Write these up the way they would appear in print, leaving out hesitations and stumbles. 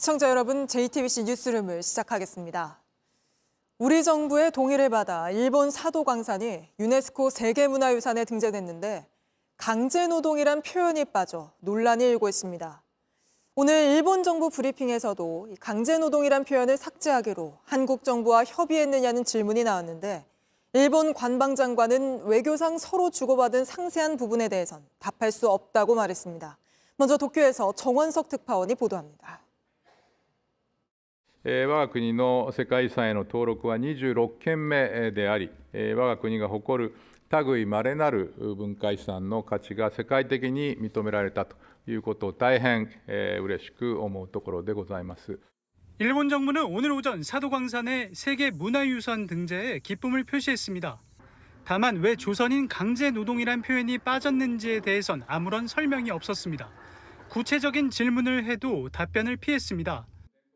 시청자 여러분, JTBC 뉴스룸을 시작하겠습니다. 우리 정부의 동의를 받아 일본 사도광산이 유네스코 세계문화유산에 등재됐는데 강제노동이란 표현이 빠져 논란이 일고 있습니다. 오늘 일본 정부 브리핑에서도 강제노동이란 표현을 삭제하기로 한국 정부와 협의했느냐는 질문이 나왔는데 일본 관방장관은 외교상 서로 주고받은 상세한 부분에 대해선 답할 수 없다고 말했습니다. 먼저 도쿄에서 정원석 특파원이 보도합니다. 我が国の世界遺産への登録は26件目であり、我が国が誇る類まれなる文化遺産の価値が世界的に認められたということを大変嬉しく思うところでございます。 일본 정부는 오늘 오전 사도광산의 세계 문화유산 등재에 기쁨을 표시했습니다. 다만 왜 조선인 강제노동이란 표현이 빠졌는지에 대해선 아무런 설명이 없었습니다. 구체적인 질문을 해도 답변을 피했습니다.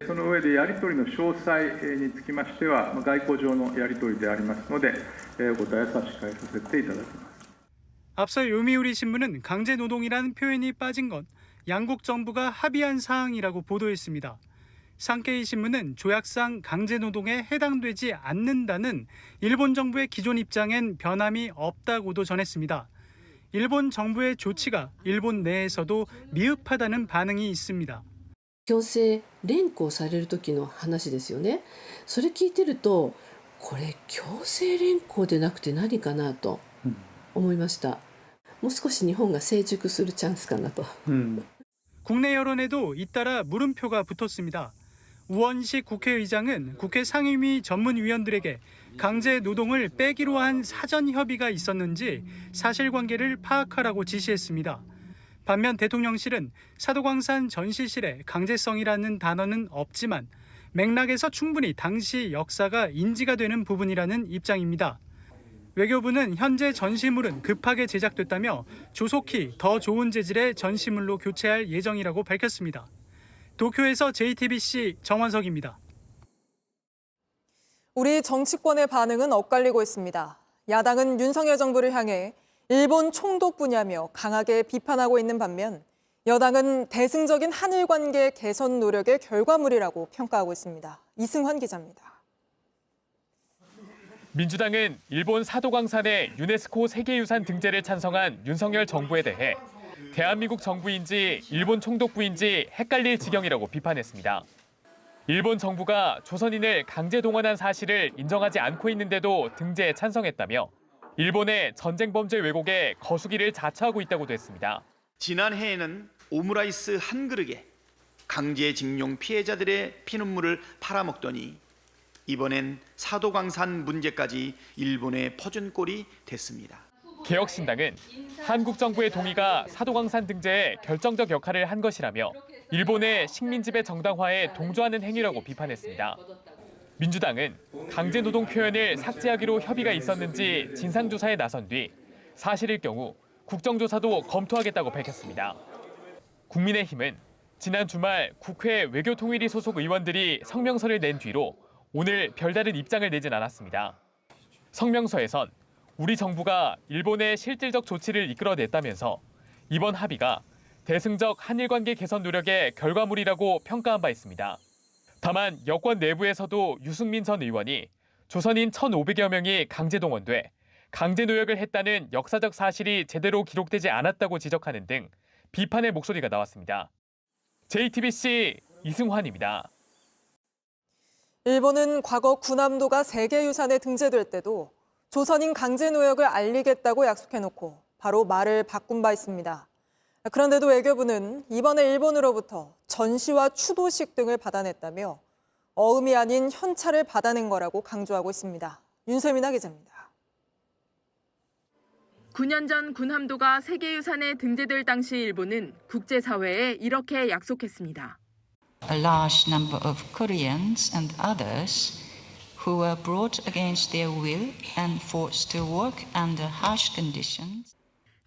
その上でやり取りの詳細につきましては外交上のやり取りでありますのでお答え差し控えさせていただきます。 앞서 요미우리 신문은 강제노동이라는 표현이 빠진 건 양국 정부가 합의한 사항이라고 보도했습니다. 산케이 신문은 조약상 강제노동에 해당되지 않는다는 일본 정부의 기존 입장엔 변함이 없다고도 전했습니다. 일본 정부의 조치가 일본 내에서도 미흡하다는 반응이 있습니다. 強制連行される時の話ですよね。それ聞いてると、これ強制連行でなくて何かなと思いました。もう少し日本が成熟するチャンスかなと。 국내 여론에도 잇따라 물음표가 붙었습니다. 우원식 국회의장은 국회 상임위 전문위원들에게 강제 노동을 빼기로 한 사전 협의가 있었는지 사실관계를 파악하라고 지시했습니다. 반면 대통령실은 사도광산 전시실에 강제성이라는 단어는 없지만 맥락에서 충분히 당시 역사가 인지가 되는 부분이라는 입장입니다. 외교부는 현재 전시물은 급하게 제작됐다며 조속히 더 좋은 재질의 전시물로 교체할 예정이라고 밝혔습니다. 도쿄에서 JTBC 정원석입니다. 우리 정치권의 반응은 엇갈리고 있습니다. 야당은 윤석열 정부를 향해 일본 총독 분야며 강하게 비판하고 있는 반면 여당은 대승적인 한일 관계 개선 노력의 결과물이라고 평가하고 있습니다. 이승환 기자입니다. 민주당은 일본 사도광산의 유네스코 세계유산 등재를 찬성한 윤석열 정부에 대해 대한민국 정부인지 일본 총독부인지 헷갈릴 지경이라고 비판했습니다. 일본 정부가 조선인을 강제 동원한 사실을 인정하지 않고 있는데도 등재에 찬성했다며 일본의 전쟁 범죄 왜곡에 거수기를 자처하고 있다고도 했습니다. 지난해에는 오므라이스 한 그릇에 강제징용 피해자들의 피눈물을 팔아먹더니 이번엔 사도광산 문제까지 일본에 퍼준 꼴이 됐습니다. 개혁신당은 한국 정부의 동의가 사도광산 등재에 결정적 역할을 한 것이라며 일본의 식민지배 정당화에 동조하는 행위라고 비판했습니다. 민주당은 강제노동 표현을 삭제하기로 협의가 있었는지 진상조사에 나선 뒤 사실일 경우 국정조사도 검토하겠다고 밝혔습니다. 국민의힘은 지난 주말 국회 외교통일위 소속 의원들이 성명서를 낸 뒤로 오늘 별다른 입장을 내진 않았습니다. 성명서에선 우리 정부가 일본의 실질적 조치를 이끌어냈다면서 이번 합의가 대승적 한일 관계 개선 노력의 결과물이라고 평가한 바 있습니다. 다만 여권 내부에서도 유승민 전 의원이 조선인 1,500여 명이 강제동원돼 강제노역을 했다는 역사적 사실이 제대로 기록되지 않았다고 지적하는 등 비판의 목소리가 나왔습니다. JTBC 이승환입니다. 일본은 과거 군함도가 세계유산에 등재될 때도 조선인 강제노역을 알리겠다고 약속해놓고 바로 말을 바꾼 바 있습니다. 그런데도 외교부는 이번에 일본으로부터 전시와 추도식 등을 받아냈다며 어음이 아닌 현찰을 받아낸 거라고 강조하고 있습니다. 윤세민아 기자입니다. 9년 전 군함도가 세계유산에 등재될 당시 일본은 국제사회에 이렇게 약속했습니다. A large number of Koreans and others who were brought against their will and forced to work under harsh conditions.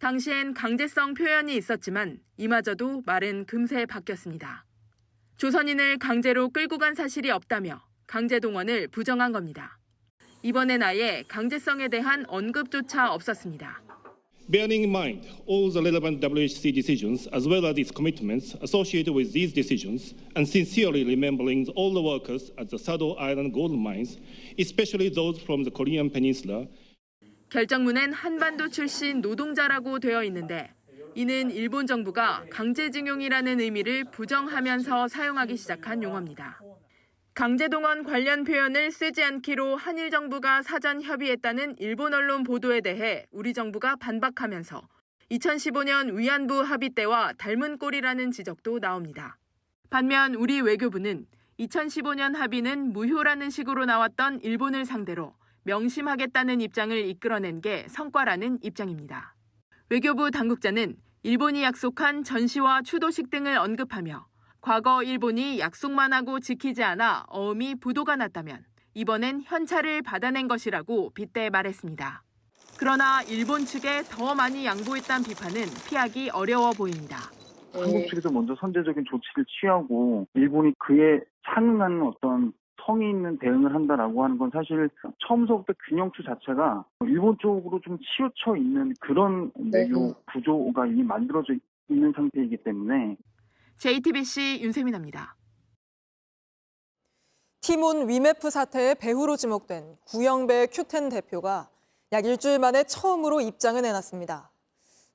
당시엔 강제성 표현이 있었지만 이마저도 말은 금세 바뀌었습니다. 조선인을 강제로 끌고 간 사실이 없다며 강제동원을 부정한 겁니다. 이번엔 아예 강제성에 대한 언급조차 없었습니다. Bearing in mind all the relevant WHC decisions as well as its commitments associated with these decisions and sincerely remembering all the workers at the Sado Island gold mines, especially those from the Korean Peninsula. 결정문엔 한반도 출신 노동자라고 되어 있는데 이는 일본 정부가 강제징용이라는 의미를 부정하면서 사용하기 시작한 용어입니다. 강제동원 관련 표현을 쓰지 않기로 한일 정부가 사전 협의했다는 일본 언론 보도에 대해 우리 정부가 반박하면서 2015년 위안부 합의 때와 닮은 꼴이라는 지적도 나옵니다. 반면 우리 외교부는 2015년 합의는 무효라는 식으로 나왔던 일본을 상대로 명심하겠다는 입장을 이끌어낸 게 성과라는 입장입니다. 외교부 당국자는 일본이 약속한 전시와 추도식 등을 언급하며 과거 일본이 약속만 하고 지키지 않아 어음이 부도가 났다면 이번엔 현찰을 받아낸 것이라고 빗대 말했습니다. 그러나 일본 측에 더 많이 양보했다는 비판은 피하기 어려워 보입니다. 한국 측에서 먼저 선제적인 조치를 취하고 일본이 그에 상응하는 어떤 성의 있는 대응을 한다라고 하는 건 사실 처음서부터 균형추 자체가 일본 쪽으로 좀 치우쳐 있는 그런 외교 구조가 이미 만들어져 있는 상태이기 때문에 JTBC 윤세민입니다. 티몬 위메프 사태의 배후로 지목된 구영배 큐텐 대표가 약 일주일 만에 처음으로 입장을 내놨습니다.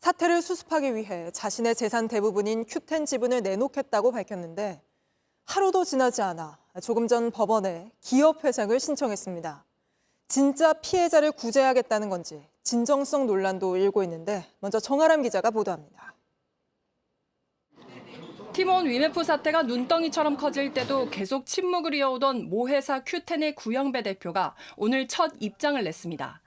사태를 수습하기 위해 자신의 재산 대부분인 큐텐 지분을 내놓겠다고 밝혔는데 하루도 지나지 않아 조금 전 법원에 기업 회생을 신청했습니다. 진짜 피해자를 구제하겠다는 건지 진정성 논란도 일고 있는데 먼저 정아람 기자가 보도합니다. 티몬 위메프 사태가 눈덩이처럼 커질 때도 계속 침묵을 이어오던 모 회사 큐텐의 구영배 대표가 오늘 첫 입장을 냈습니다.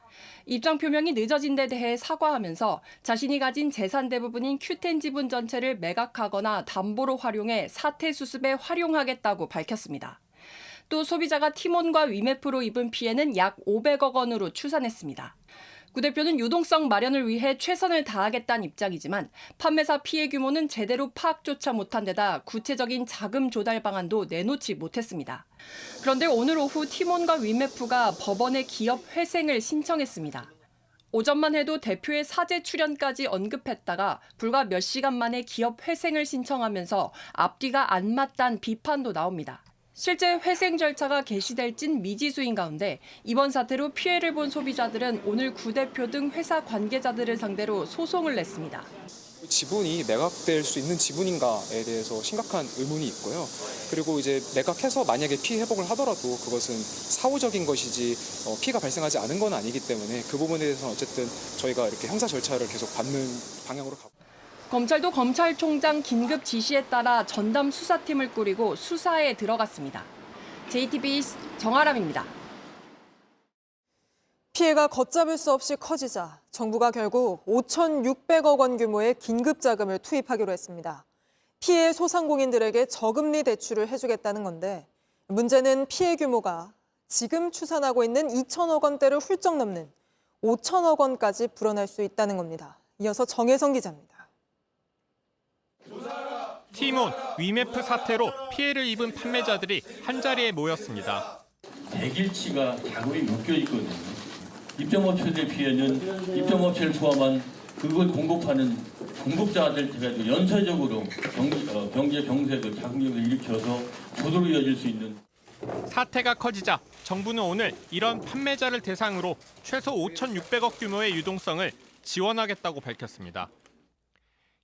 입장 표명이 늦어진 데 대해 사과하면서 자신이 가진 재산 대부분인 큐텐 지분 전체를 매각하거나 담보로 활용해 사태 수습에 활용하겠다고 밝혔습니다. 또 소비자가 티몬과 위메프로 입은 피해는 약 500억 원으로 추산했습니다. 구 대표는 유동성 마련을 위해 최선을 다하겠다는 입장이지만 판매사 피해 규모는 제대로 파악조차 못한 데다 구체적인 자금 조달 방안도 내놓지 못했습니다. 그런데 오늘 오후 티몬과 위메프가 법원에 기업 회생을 신청했습니다. 오전만 해도 대표의 사제 출연까지 언급했다가 불과 몇 시간 만에 기업 회생을 신청하면서 앞뒤가 안 맞다는 비판도 나옵니다. 실제 회생 절차가 개시될진 미지수인 가운데 이번 사태로 피해를 본 소비자들은 오늘 구 대표 등 회사 관계자들을 상대로 소송을 냈습니다. 지분이 매각될 수 있는 지분인가에 대해서 심각한 의문이 있고요. 그리고 이제 매각해서 만약에 피해 회복을 하더라도 그것은 사후적인 것이지 피해가 발생하지 않은 건 아니기 때문에 그 부분에 대해서는 어쨌든 저희가 이렇게 형사 절차를 계속 받는 방향으로 가고. 검찰도 검찰총장 긴급 지시에 따라 전담 수사팀을 꾸리고 수사에 들어갔습니다. JTBC 정아람입니다. 피해가 걷잡을 수 없이 커지자 정부가 결국 5,600억 원 규모의 긴급 자금을 투입하기로 했습니다. 피해 소상공인들에게 저금리 대출을 해주겠다는 건데 문제는 피해 규모가 지금 추산하고 있는 2천억 원대를 훌쩍 넘는 5천억 원까지 불어날 수 있다는 겁니다. 이어서 정혜성 기자입니다. 티몬, 위메프 사태로 피해를 입은 판매자들이 한자리에 모였습니다. 백일치가 자금이 묶여 있거든요. 입점업체들 피해는 입점업체를 포함한 그걸 공급하는 공급자한테 연쇄적으로 경제 경색을 자금력을 일으켜서 부도로 이어질 수 있는. 사태가 커지자 정부는 오늘 이런 판매자를 대상으로 최소 5,600억 규모의 유동성을 지원하겠다고 밝혔습니다.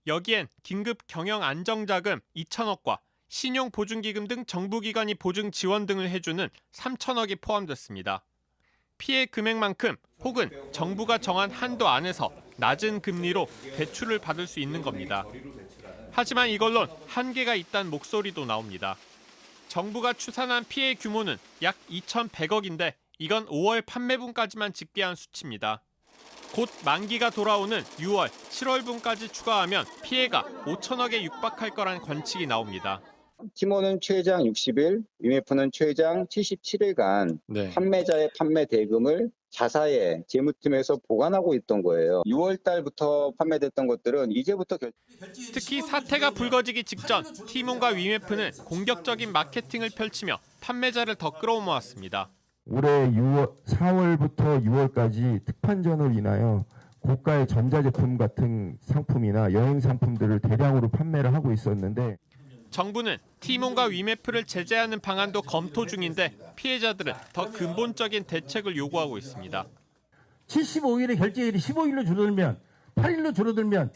여기엔 긴급 경영 안정자금 2천억과 신용보증기금 등 정부기관이 보증 지원 등을 해주는 3천억이 포함됐습니다. 피해 금액만큼 혹은 정부가 정한 한도 안에서 낮은 금리로 대출을 받을 수 있는 겁니다. 하지만 이걸론 한계가 있다는 목소리도 나옵니다. 정부가 추산한 피해 규모는 약 2,100억인데 이건 5월 판매분까지만 집계한 수치입니다. 곧 만기가 돌아오는 6월, 7월분까지 추가하면 피해가 5천억에 육박할 거란 관측이 나옵니다. 티몬은 최장 60일, 위메프는 최장 77일간 판매자의 판매 대금을 자사의 재무팀에서 보관하고 있던 거예요. 6월 달부터 판매됐던 것들은 이제부터 특히 사태가 불거지기 직전 티몬과 위메프는 공격적인 마케팅을 펼치며 판매자를 더 끌어모았습니다. 올해 4월부터 6월까지 특판전을 인하여 고가의 전자제품 같은 상품이나 여행 상품들을 대량으로 판매를 하고 있었는데 정부는 티몬과 위메프를 제재하는 방안도 검토 중인데 피해자들은 더 근본적인 대책을 요구하고 있습니다. 75일의 결제일이 15일로 줄어들면 8일로 줄어들면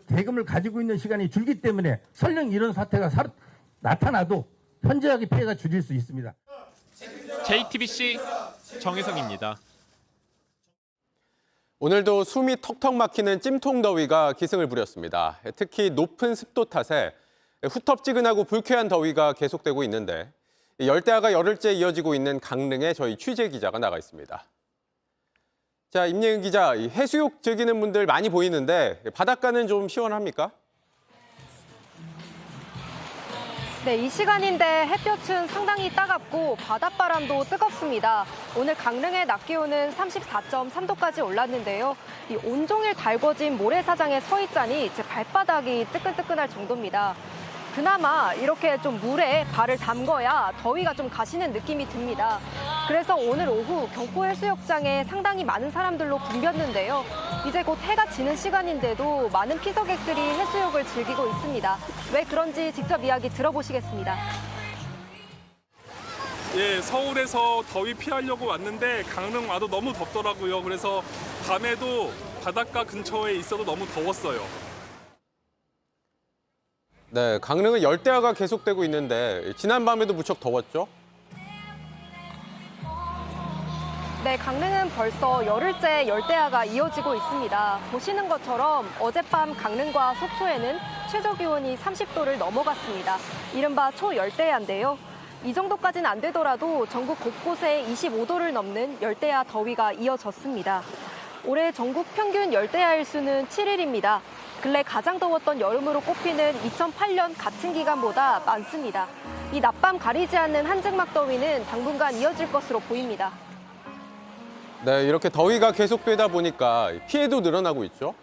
대금을 가지고 있는 시간이 줄기 때문에 설령 이런 사태가 나타나도 현저하게 피해가 줄일 수 있습니다. JTBC 정혜성입니다. 오늘도 숨이 턱턱 막히는 찜통더위가 기승을 부렸습니다. 특히 높은 습도 탓에 후텁지근하고 불쾌한 더위가 계속되고 있는데 열대야가 열흘째 이어지고 있는 강릉에 저희 취재 기자가 나가 있습니다. 자, 임예은 기자, 해수욕 즐기는 분들 많이 보이는데 바닷가는 좀 시원합니까? 네, 이 시간인데 햇볕은 상당히 따갑고 바닷바람도 뜨겁습니다. 오늘 강릉의 낮 기온은 34.3도까지 올랐는데요. 이 온종일 달궈진 모래사장에 서 있자니 제 발바닥이 뜨끈뜨끈할 정도입니다. 그나마 이렇게 좀 물에 발을 담궈야 더위가 좀 가시는 느낌이 듭니다. 그래서 오늘 오후 경포해수욕장에 상당히 많은 사람들로 붐볐는데요. 이제 곧 해가 지는 시간인데도 많은 피서객들이 해수욕을 즐기고 있습니다. 왜 그런지 직접 이야기 들어보시겠습니다. 예, 서울에서 더위 피하려고 왔는데 강릉 와도 너무 덥더라고요. 그래서 밤에도 바닷가 근처에 있어도 너무 더웠어요. 네, 강릉은 열대야가 계속되고 있는데 지난 밤에도 무척 더웠죠? 네, 강릉은 벌써 열흘째 열대야가 이어지고 있습니다. 보시는 것처럼 어젯밤 강릉과 속초에는 최저 기온이 30도를 넘어갔습니다. 이른바 초열대야인데요. 이 정도까지는 안 되더라도 전국 곳곳에 25도를 넘는 열대야 더위가 이어졌습니다. 올해 전국 평균 열대야 일수는 7일입니다. 근래 가장 더웠던 여름으로 꼽히는 2008년 같은 기간보다 많습니다. 이 낮밤 가리지 않는 한증막 더위는 당분간 이어질 것으로 보입니다. 네, 이렇게 더위가 계속되다 보니까 피해도 늘어나고 있죠?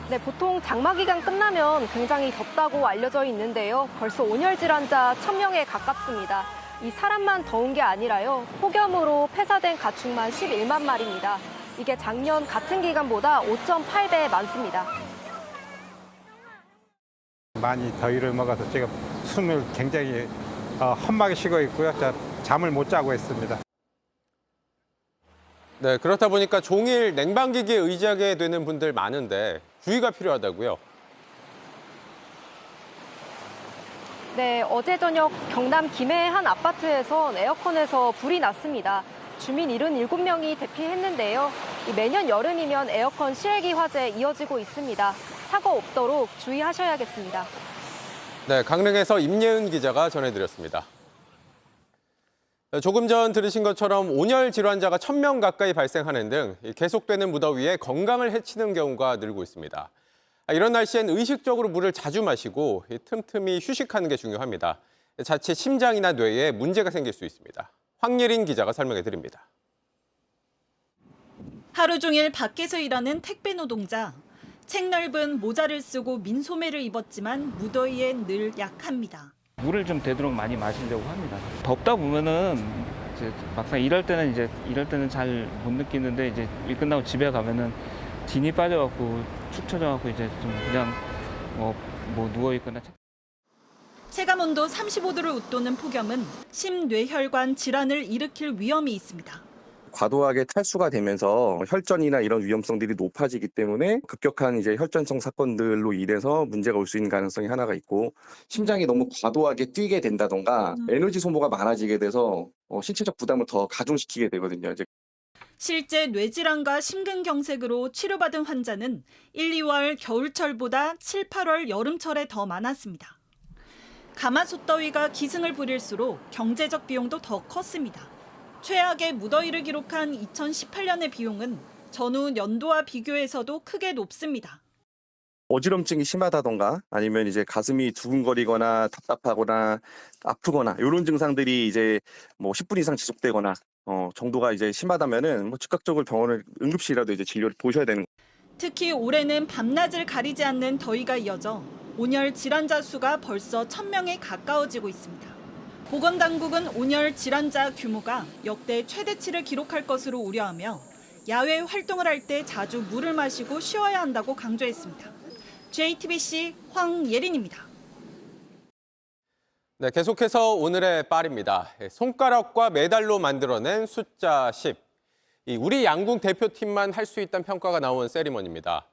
네, 보통 장마 기간 끝나면 굉장히 덥다고 알려져 있는데요. 벌써 온열 질환자 1000명에 가깝습니다. 이 사람만 더운 게 아니라요. 폭염으로 폐사된 가축만 11만 마리입니다. 이게 작년 같은 기간보다 5.8배 많습니다. 많이 더위를 먹어서 지금 숨을 굉장히 험하게 쉬고 있고요. 잠을 못 자고 있습니다. 네, 그렇다 보니까 종일 냉방기기에 의지하게 되는 분들 많은데 주의가 필요하다고요. 네, 어제 저녁 경남 김해의 한 아파트에선 에어컨에서 불이 났습니다. 주민 77명이 대피했는데요. 매년 여름이면 에어컨 실외기 화재 이어지고 있습니다. 사고 없도록 주의하셔야겠습니다. 네, 강릉에서 임예은 기자가 전해드렸습니다. 조금 전 들으신 것처럼 온열 질환자가 1000명 가까이 발생하는 등 계속되는 무더위에 건강을 해치는 경우가 늘고 있습니다. 이런 날씨엔 의식적으로 물을 자주 마시고 틈틈이 휴식하는 게 중요합니다. 자칫 심장이나 뇌에 문제가 생길 수 있습니다. 황예린 기자가 설명해 드립니다. 하루 종일 밖에서 일하는 택배 노동자. 책넓은 모자를 쓰고 민소매를 입었지만 무더위에 늘 약합니다. 물을 좀 되도록 많이 마시려고 합니다. 덥다 보면은 이제 막상 일할 때는 잘 못 느끼는데 이제 일 끝나고 집에 가면은 진이 빠져갖고 축 처져갖고 이제 좀 그냥 뭐 누워 있거나. 체감 온도 35도를 웃도는 폭염은 심뇌혈관 질환을 일으킬 위험이 있습니다. 과도하게 탈수가 되면서 혈전이나 이런 위험성들이 높아지기 때문에 급격한 이제 혈전성 사건들로 인해서 문제가 올 수 있는 가능성이 하나가 있고, 심장이 너무 과도하게 뛰게 된다던가 에너지 소모가 많아지게 돼서 신체적 부담을 더 가중시키게 되거든요. 실제 뇌질환과 심근경색으로 치료받은 환자는 1, 2월 겨울철보다 7, 8월 여름철에 더 많았습니다. 가마솥 더위가 기승을 부릴수록 경제적 비용도 더 컸습니다. 최악의 무더위를 기록한 2018년의 비용은 전후 연도와 비교해서도 크게 높습니다. 어지럼증이 심하다던가 아니면 이제 가슴이 두근거리거나 답답하거나 아프거나 이런 증상들이 이제 뭐 10분 이상 지속되거나 정도가 이제 심하다면은 뭐 즉각적으로 병원을 응급실이라도 이제 진료를 보셔야 되는. 특히 올해는 밤낮을 가리지 않는 더위가 이어져 온열 질환자 수가 벌써 1000명에 가까워지고 있습니다. 보건당국은 온열 질환자 규모가 역대 최대치를 기록할 것으로 우려하며 야외 활동을 할 때 자주 물을 마시고 쉬어야 한다고 강조했습니다. JTBC 황예린입니다. 네, 계속해서 오늘의 빨입니다. 손가락과 메달로 만들어낸 숫자 10. 우리 양궁 대표팀만 할 수 있다는 평가가 나온 세리머니입니다.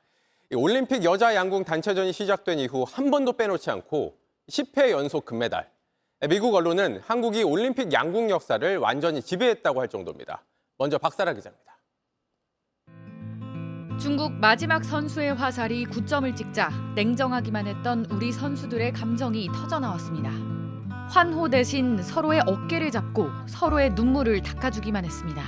올림픽 여자 양궁 단체전이 시작된 이후 한 번도 빼놓지 않고 10회 연속 금메달. 미국 언론은 한국이 올림픽 양궁 역사를 완전히 지배했다고 할 정도입니다. 먼저 박사라 기자입니다. 중국 마지막 선수의 화살이 9점을 찍자 냉정하기만 했던 우리 선수들의 감정이 터져나왔습니다. 환호 대신 서로의 어깨를 잡고 서로의 눈물을 닦아주기만 했습니다.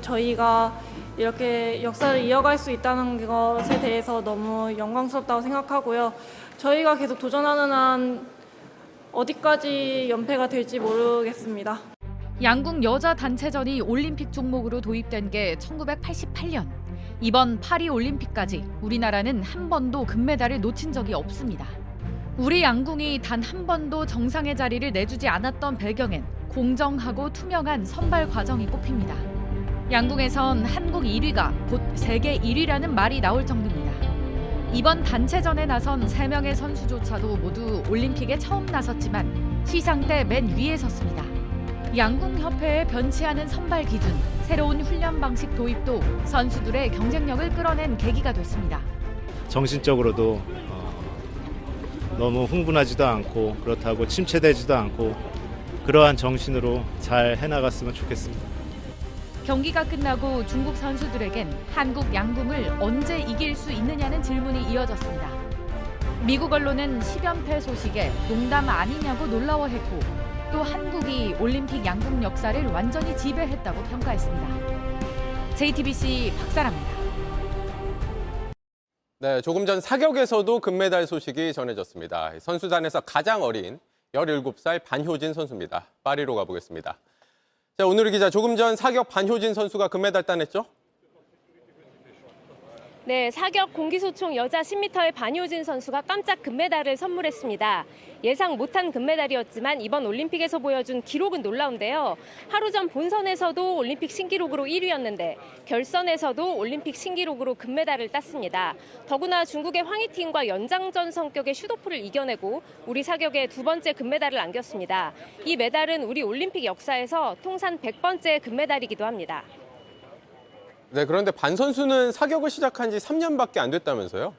저희가 이렇게 역사를 이어갈 수 있다는 것에 대해서 너무 영광스럽다고 생각하고요. 저희가 계속 도전하는 한 어디까지 연패가 될지 모르겠습니다. 양궁 여자 단체전이 올림픽 종목으로 도입된 게 1988년. 이번 파리 올림픽까지 우리나라는 한 번도 금메달을 놓친 적이 없습니다. 우리 양궁이 단 한 번도 정상의 자리를 내주지 않았던 배경엔 공정하고 투명한 선발 과정이 꼽힙니다. 양궁에선 한국 1위가 곧 세계 1위라는 말이 나올 정도입니다. 이번 단체전에 나선 3명의 선수조차도 모두 올림픽에 처음 나섰지만 시상대 맨 위에 섰습니다. 양궁협회의 변치 않은 선발 기준, 새로운 훈련 방식 도입도 선수들의 경쟁력을 끌어낸 계기가 됐습니다. 정신적으로도 너무 흥분하지도 않고 그렇다고 침체되지도 않고 그러한 정신으로 잘 해나갔으면 좋겠습니다. 경기가 끝나고 중국 선수들에겐 한국 양궁을 언제 이길 수 있느냐는 질문이 이어졌습니다. 미국 언론은 10연패 소식에 농담 아니냐고 놀라워했고 또 한국이 올림픽 양궁 역사를 완전히 지배했다고 평가했습니다. JTBC 박사라입니다. 네, 조금 전 사격에서도 금메달 소식이 전해졌습니다. 선수단에서 가장 어린 17살 반효진 선수입니다. 파리로 가보겠습니다. 자, 오늘의 기자, 조금 전 사격 반효진 선수가 금메달 따냈죠? 네, 사격 공기소총 여자 10m의 반효진 선수가 깜짝 금메달을 선물했습니다. 예상 못한 금메달이었지만 이번 올림픽에서 보여준 기록은 놀라운데요. 하루 전 본선에서도 올림픽 신기록으로 1위였는데 결선에서도 올림픽 신기록으로 금메달을 땄습니다. 더구나 중국의 황희팅과 연장전 성격의 슈도프를 이겨내고 우리 사격에 2번째 금메달을 안겼습니다. 이 메달은 우리 올림픽 역사에서 통산 100번째 금메달이기도 합니다. 네, 그런데 반 선수는 사격을 시작한 지 3년밖에 안 됐다면서요?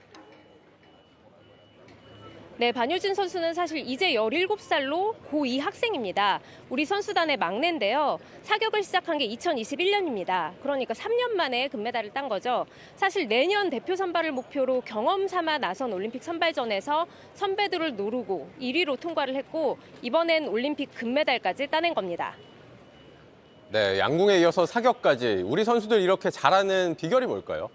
네, 반효진 선수는 사실 이제 17살로 고2 학생입니다. 우리 선수단의 막내인데요. 사격을 시작한 게 2021년입니다. 그러니까 3년 만에 금메달을 딴 거죠. 사실 내년 대표 선발을 목표로 경험 삼아 나선 올림픽 선발전에서 선배들을 노르고 1위로 통과를 했고 이번엔 올림픽 금메달까지 따낸 겁니다. 네, 양궁에 이어서 사격까지 우리 선수들 이렇게 잘하는 비결이 뭘까요?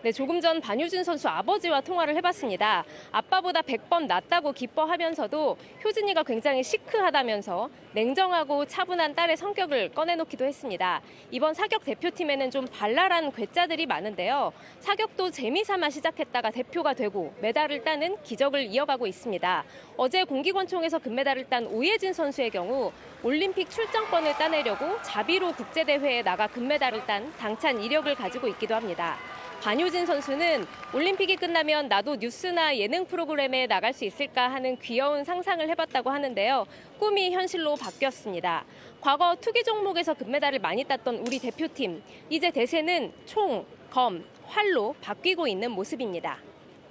네, 조금 전 반효진 선수 아버지와 통화를 해봤습니다. 아빠보다 100번 낫다고 기뻐하면서도 효진이가 굉장히 시크하다면서 냉정하고 차분한 딸의 성격을 꺼내놓기도 했습니다. 이번 사격 대표팀에는 좀 발랄한 괴짜들이 많은데요. 사격도 재미삼아 시작했다가 대표가 되고 메달을 따는 기적을 이어가고 있습니다. 어제 공기권총에서 금메달을 딴 오예진 선수의 경우 올림픽 출전권을 따내려고 자비로 국제대회에 나가 금메달을 딴 당찬 이력을 가지고 있기도 합니다. 반효진 선수는 올림픽이 끝나면 나도 뉴스나 예능 프로그램에 나갈 수 있을까 하는 귀여운 상상을 해봤다고 하는데요. 꿈이 현실로 바뀌었습니다. 과거 투기 종목에서 금메달을 많이 땄던 우리 대표팀. 이제 대세는 총, 검, 활로 바뀌고 있는 모습입니다.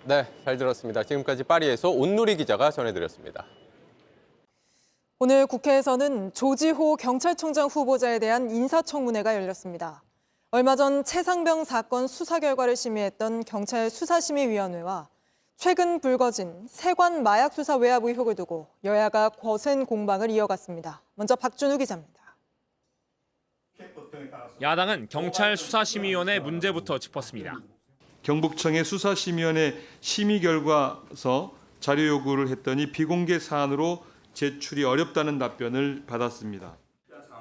네, 잘 들었습니다. 지금까지 파리에서 온누리 기자가 전해드렸습니다. 오늘 국회에서는 조지호 경찰청장 후보자에 대한 인사청문회가 열렸습니다. 얼마 전 최상병 사건 수사 결과를 심의했던 경찰 수사심의위원회와 최근 불거진 세관 마약 수사 외압 의혹을 두고 여야가 거센 공방을 이어갔습니다. 먼저 박준우 기자입니다. 야당은 경찰 수사심의위원회 문제부터 짚었습니다. 경북청의 수사심의위원회 심의 결과서 자료 요구를 했더니 비공개 사안으로 제출이 어렵다는 답변을 받았습니다.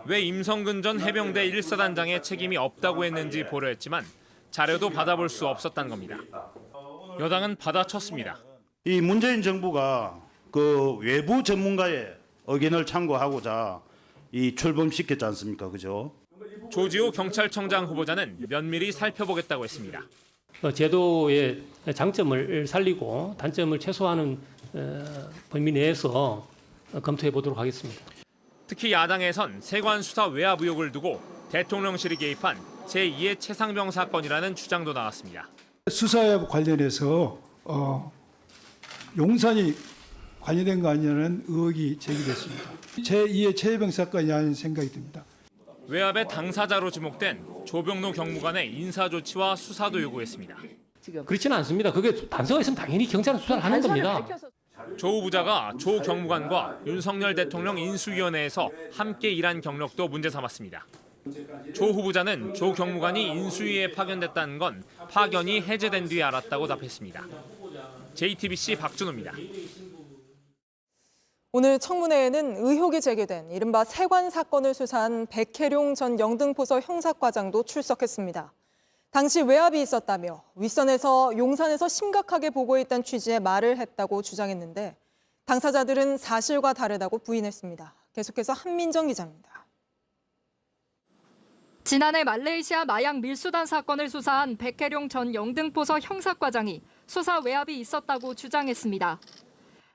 왜 임성근 전 해병대 1사단장의 책임이 없다고 했는지 보려 했지만 자료도 받아볼 수 없었다는 겁니다. 여당은 받아쳤습니다. 이 문재인 정부가 그 외부 전문가의 의견을 참고하고자 이 출범시켰지 않습니까? 그죠? 조지호 경찰청장 후보자는 면밀히 살펴보겠다고 했습니다. 제도의 장점을 살리고 단점을 최소화하는 범위 내에서 검토해 보도록 하겠습니다. 특히 야당에선 세관 수사 외압 의혹을 두고 대통령실이 개입한 제2의 최상병 사건이라는 주장도 나왔습니다. 수사와 관련해서 용산이 관여된 거 아니냐는 의혹이 제기됐습니다. 제2의 최해병 사건이 아닌 생각이 듭니다. 외압의 당사자로 지목된 조병로 경무관의 인사 조치와 수사도 요구했습니다. 그렇지는 않습니다. 그게 단서가 있으면 당연히 경찰은 수사를 하는 겁니다. 조 후보자가 조 경무관과 윤석열 대통령 인수위원회에서 함께 일한 경력도 문제 삼았습니다. 조 후보자는 조 경무관이 인수위에 파견됐다는 건 파견이 해제된 뒤에 알았다고 답했습니다. JTBC 박준호입니다. 오늘 청문회에는 의혹이 제기된 이른바 세관 사건을 수사한 백혜룡 전 영등포서 형사과장도 출석했습니다. 당시 외압이 있었다며 윗선에서 용산에서 심각하게 보고 있다는 취지의 말을 했다고 주장했는데 당사자들은 사실과 다르다고 부인했습니다. 계속해서 한민정 기자입니다. 지난해 말레이시아 마약 밀수단 사건을 수사한 백혜룡 전 영등포서 형사과장이 수사 외압이 있었다고 주장했습니다.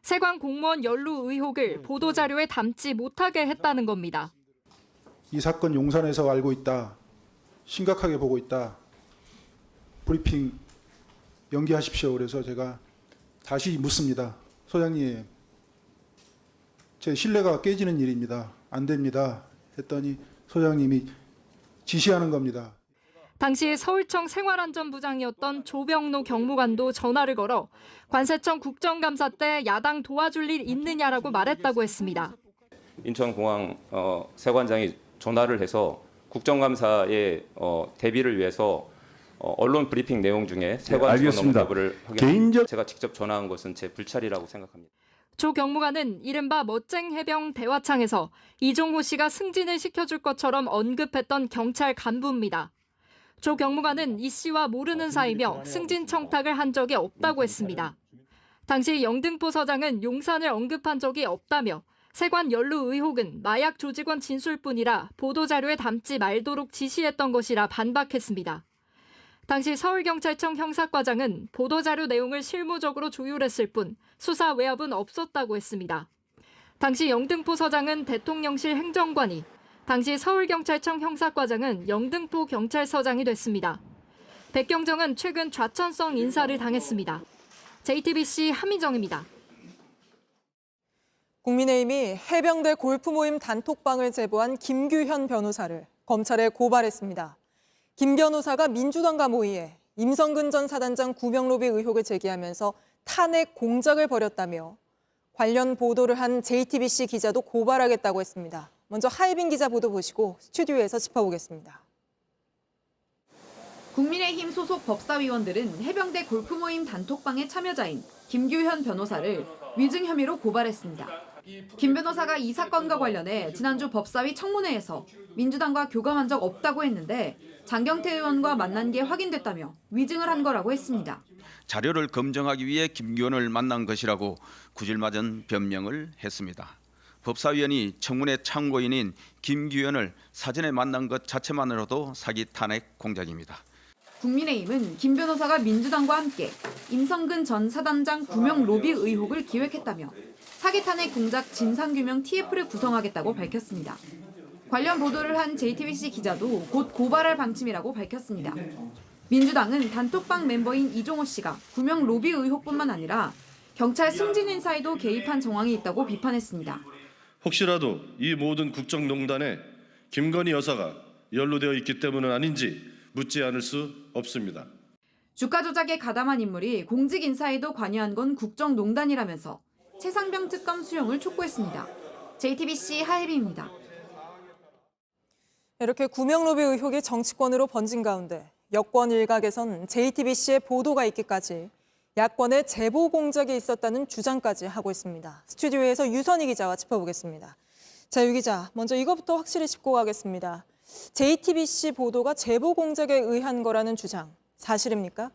세관 공무원 연루 의혹을 보도자료에 담지 못하게 했다는 겁니다. 이 사건 용산에서 알고 있다. 심각하게 보고 있다. 브리핑 연기하십시오. 그래서 제가 다시 묻습니다. 소장님, 제 신뢰가 깨지는 일입니다. 안 됩니다. 했더니 소장님이 지시하는 겁니다. 당시 서울청 생활안전부장이었던 조병로 경무관도 전화를 걸어 관세청 국정감사 때 야당 도와줄 일 있느냐라고 말했다고 했습니다. 인천공항 세관장이 전화를 해서 국정감사에 대비를 위해서 언론 브리핑 내용 중에 세관 직원 언급을 확인했습니다. 제가 직접 전화한 것은 제 불찰이라고 생각합니다. 조 경무관은 이른바 멋쟁 해병 대화창에서 이종호 씨가 승진을 시켜줄 것처럼 언급했던 경찰 간부입니다. 조 경무관은 이 씨와 모르는 사이며 승진 청탁을 한 적이 없다고 했습니다. 당시 영등포 서장은 용산을 언급한 적이 없다며 세관 연루 의혹은 마약 조직원 진술뿐이라 보도자료에 담지 말도록 지시했던 것이라 반박했습니다. 당시 서울경찰청 형사과장은 보도자료 내용을 실무적으로 조율했을 뿐 수사 외압은 없었다고 했습니다. 당시 영등포 서장은 대통령실 행정관이, 당시 서울경찰청 형사과장은 영등포 경찰서장이 됐습니다. 백경정은 최근 좌천성 인사를 당했습니다. JTBC 한민정입니다. 국민의힘이 해병대 골프 모임 단톡방을 제보한 김규현 변호사를 검찰에 고발했습니다. 김 변호사가 민주당과 모의해 임성근 전 사단장 구명 로비 의혹을 제기하면서 탄핵 공작을 벌였다며 관련 보도를 한 JTBC 기자도 고발하겠다고 했습니다. 먼저 하예빈 기자 보도 보시고 스튜디오에서 짚어보겠습니다. 국민의힘 소속 법사위원들은 해병대 골프 모임 단톡방의 참여자인 김규현 변호사를 위증 혐의로 고발했습니다. 김 변호사가 이 사건과 관련해 지난주 법사위 청문회에서 민주당과 교감한 적 없다고 했는데 장경태 의원과 만난 게 확인됐다며 위증을 한 거라고 했습니다. 자료를 검증하기 위해 김규현을 만난 것이라고 구질맞은 변명을 했습니다. 법사위원이 청문회 참고인인 김규현을 사전에 만난 것 자체만으로도 사기 탄핵 공작입니다. 국민의힘은 김 변호사가 민주당과 함께 임성근 전 사단장 구명 로비 의혹을 기획했다며 사기 탄핵 공작 진상규명 TF를 구성하겠다고 밝혔습니다. 관련 보도를 한 JTBC 기자도 곧 고발할 방침이라고 밝혔습니다. 민주당은 단톡방 멤버인 이종호 씨가 구명 로비 의혹뿐만 아니라 경찰 승진 인사에도 개입한 정황이 있다고 비판했습니다. 혹시라도 이 모든 국정농단에 김건희 여사가 연루되어 있기 때문은 아닌지 묻지 않을 수 없습니다. 주가 조작에 가담한 인물이 공직 인사에도 관여한 건 국정농단이라면서 최상병 특검 수용을 촉구했습니다. JTBC 하예빈입니다. 이렇게 구명 로비 의혹이 정치권으로 번진 가운데 여권 일각에선 JTBC의 보도가 있기까지 야권의 제보 공작이 있었다는 주장까지 하고 있습니다. 스튜디오에서 유선희 기자와 짚어보겠습니다. 자, 유 기자, 먼저 이것부터 확실히 짚고 가겠습니다. JTBC 보도가 제보 공작에 의한 거라는 주장, 사실입니까?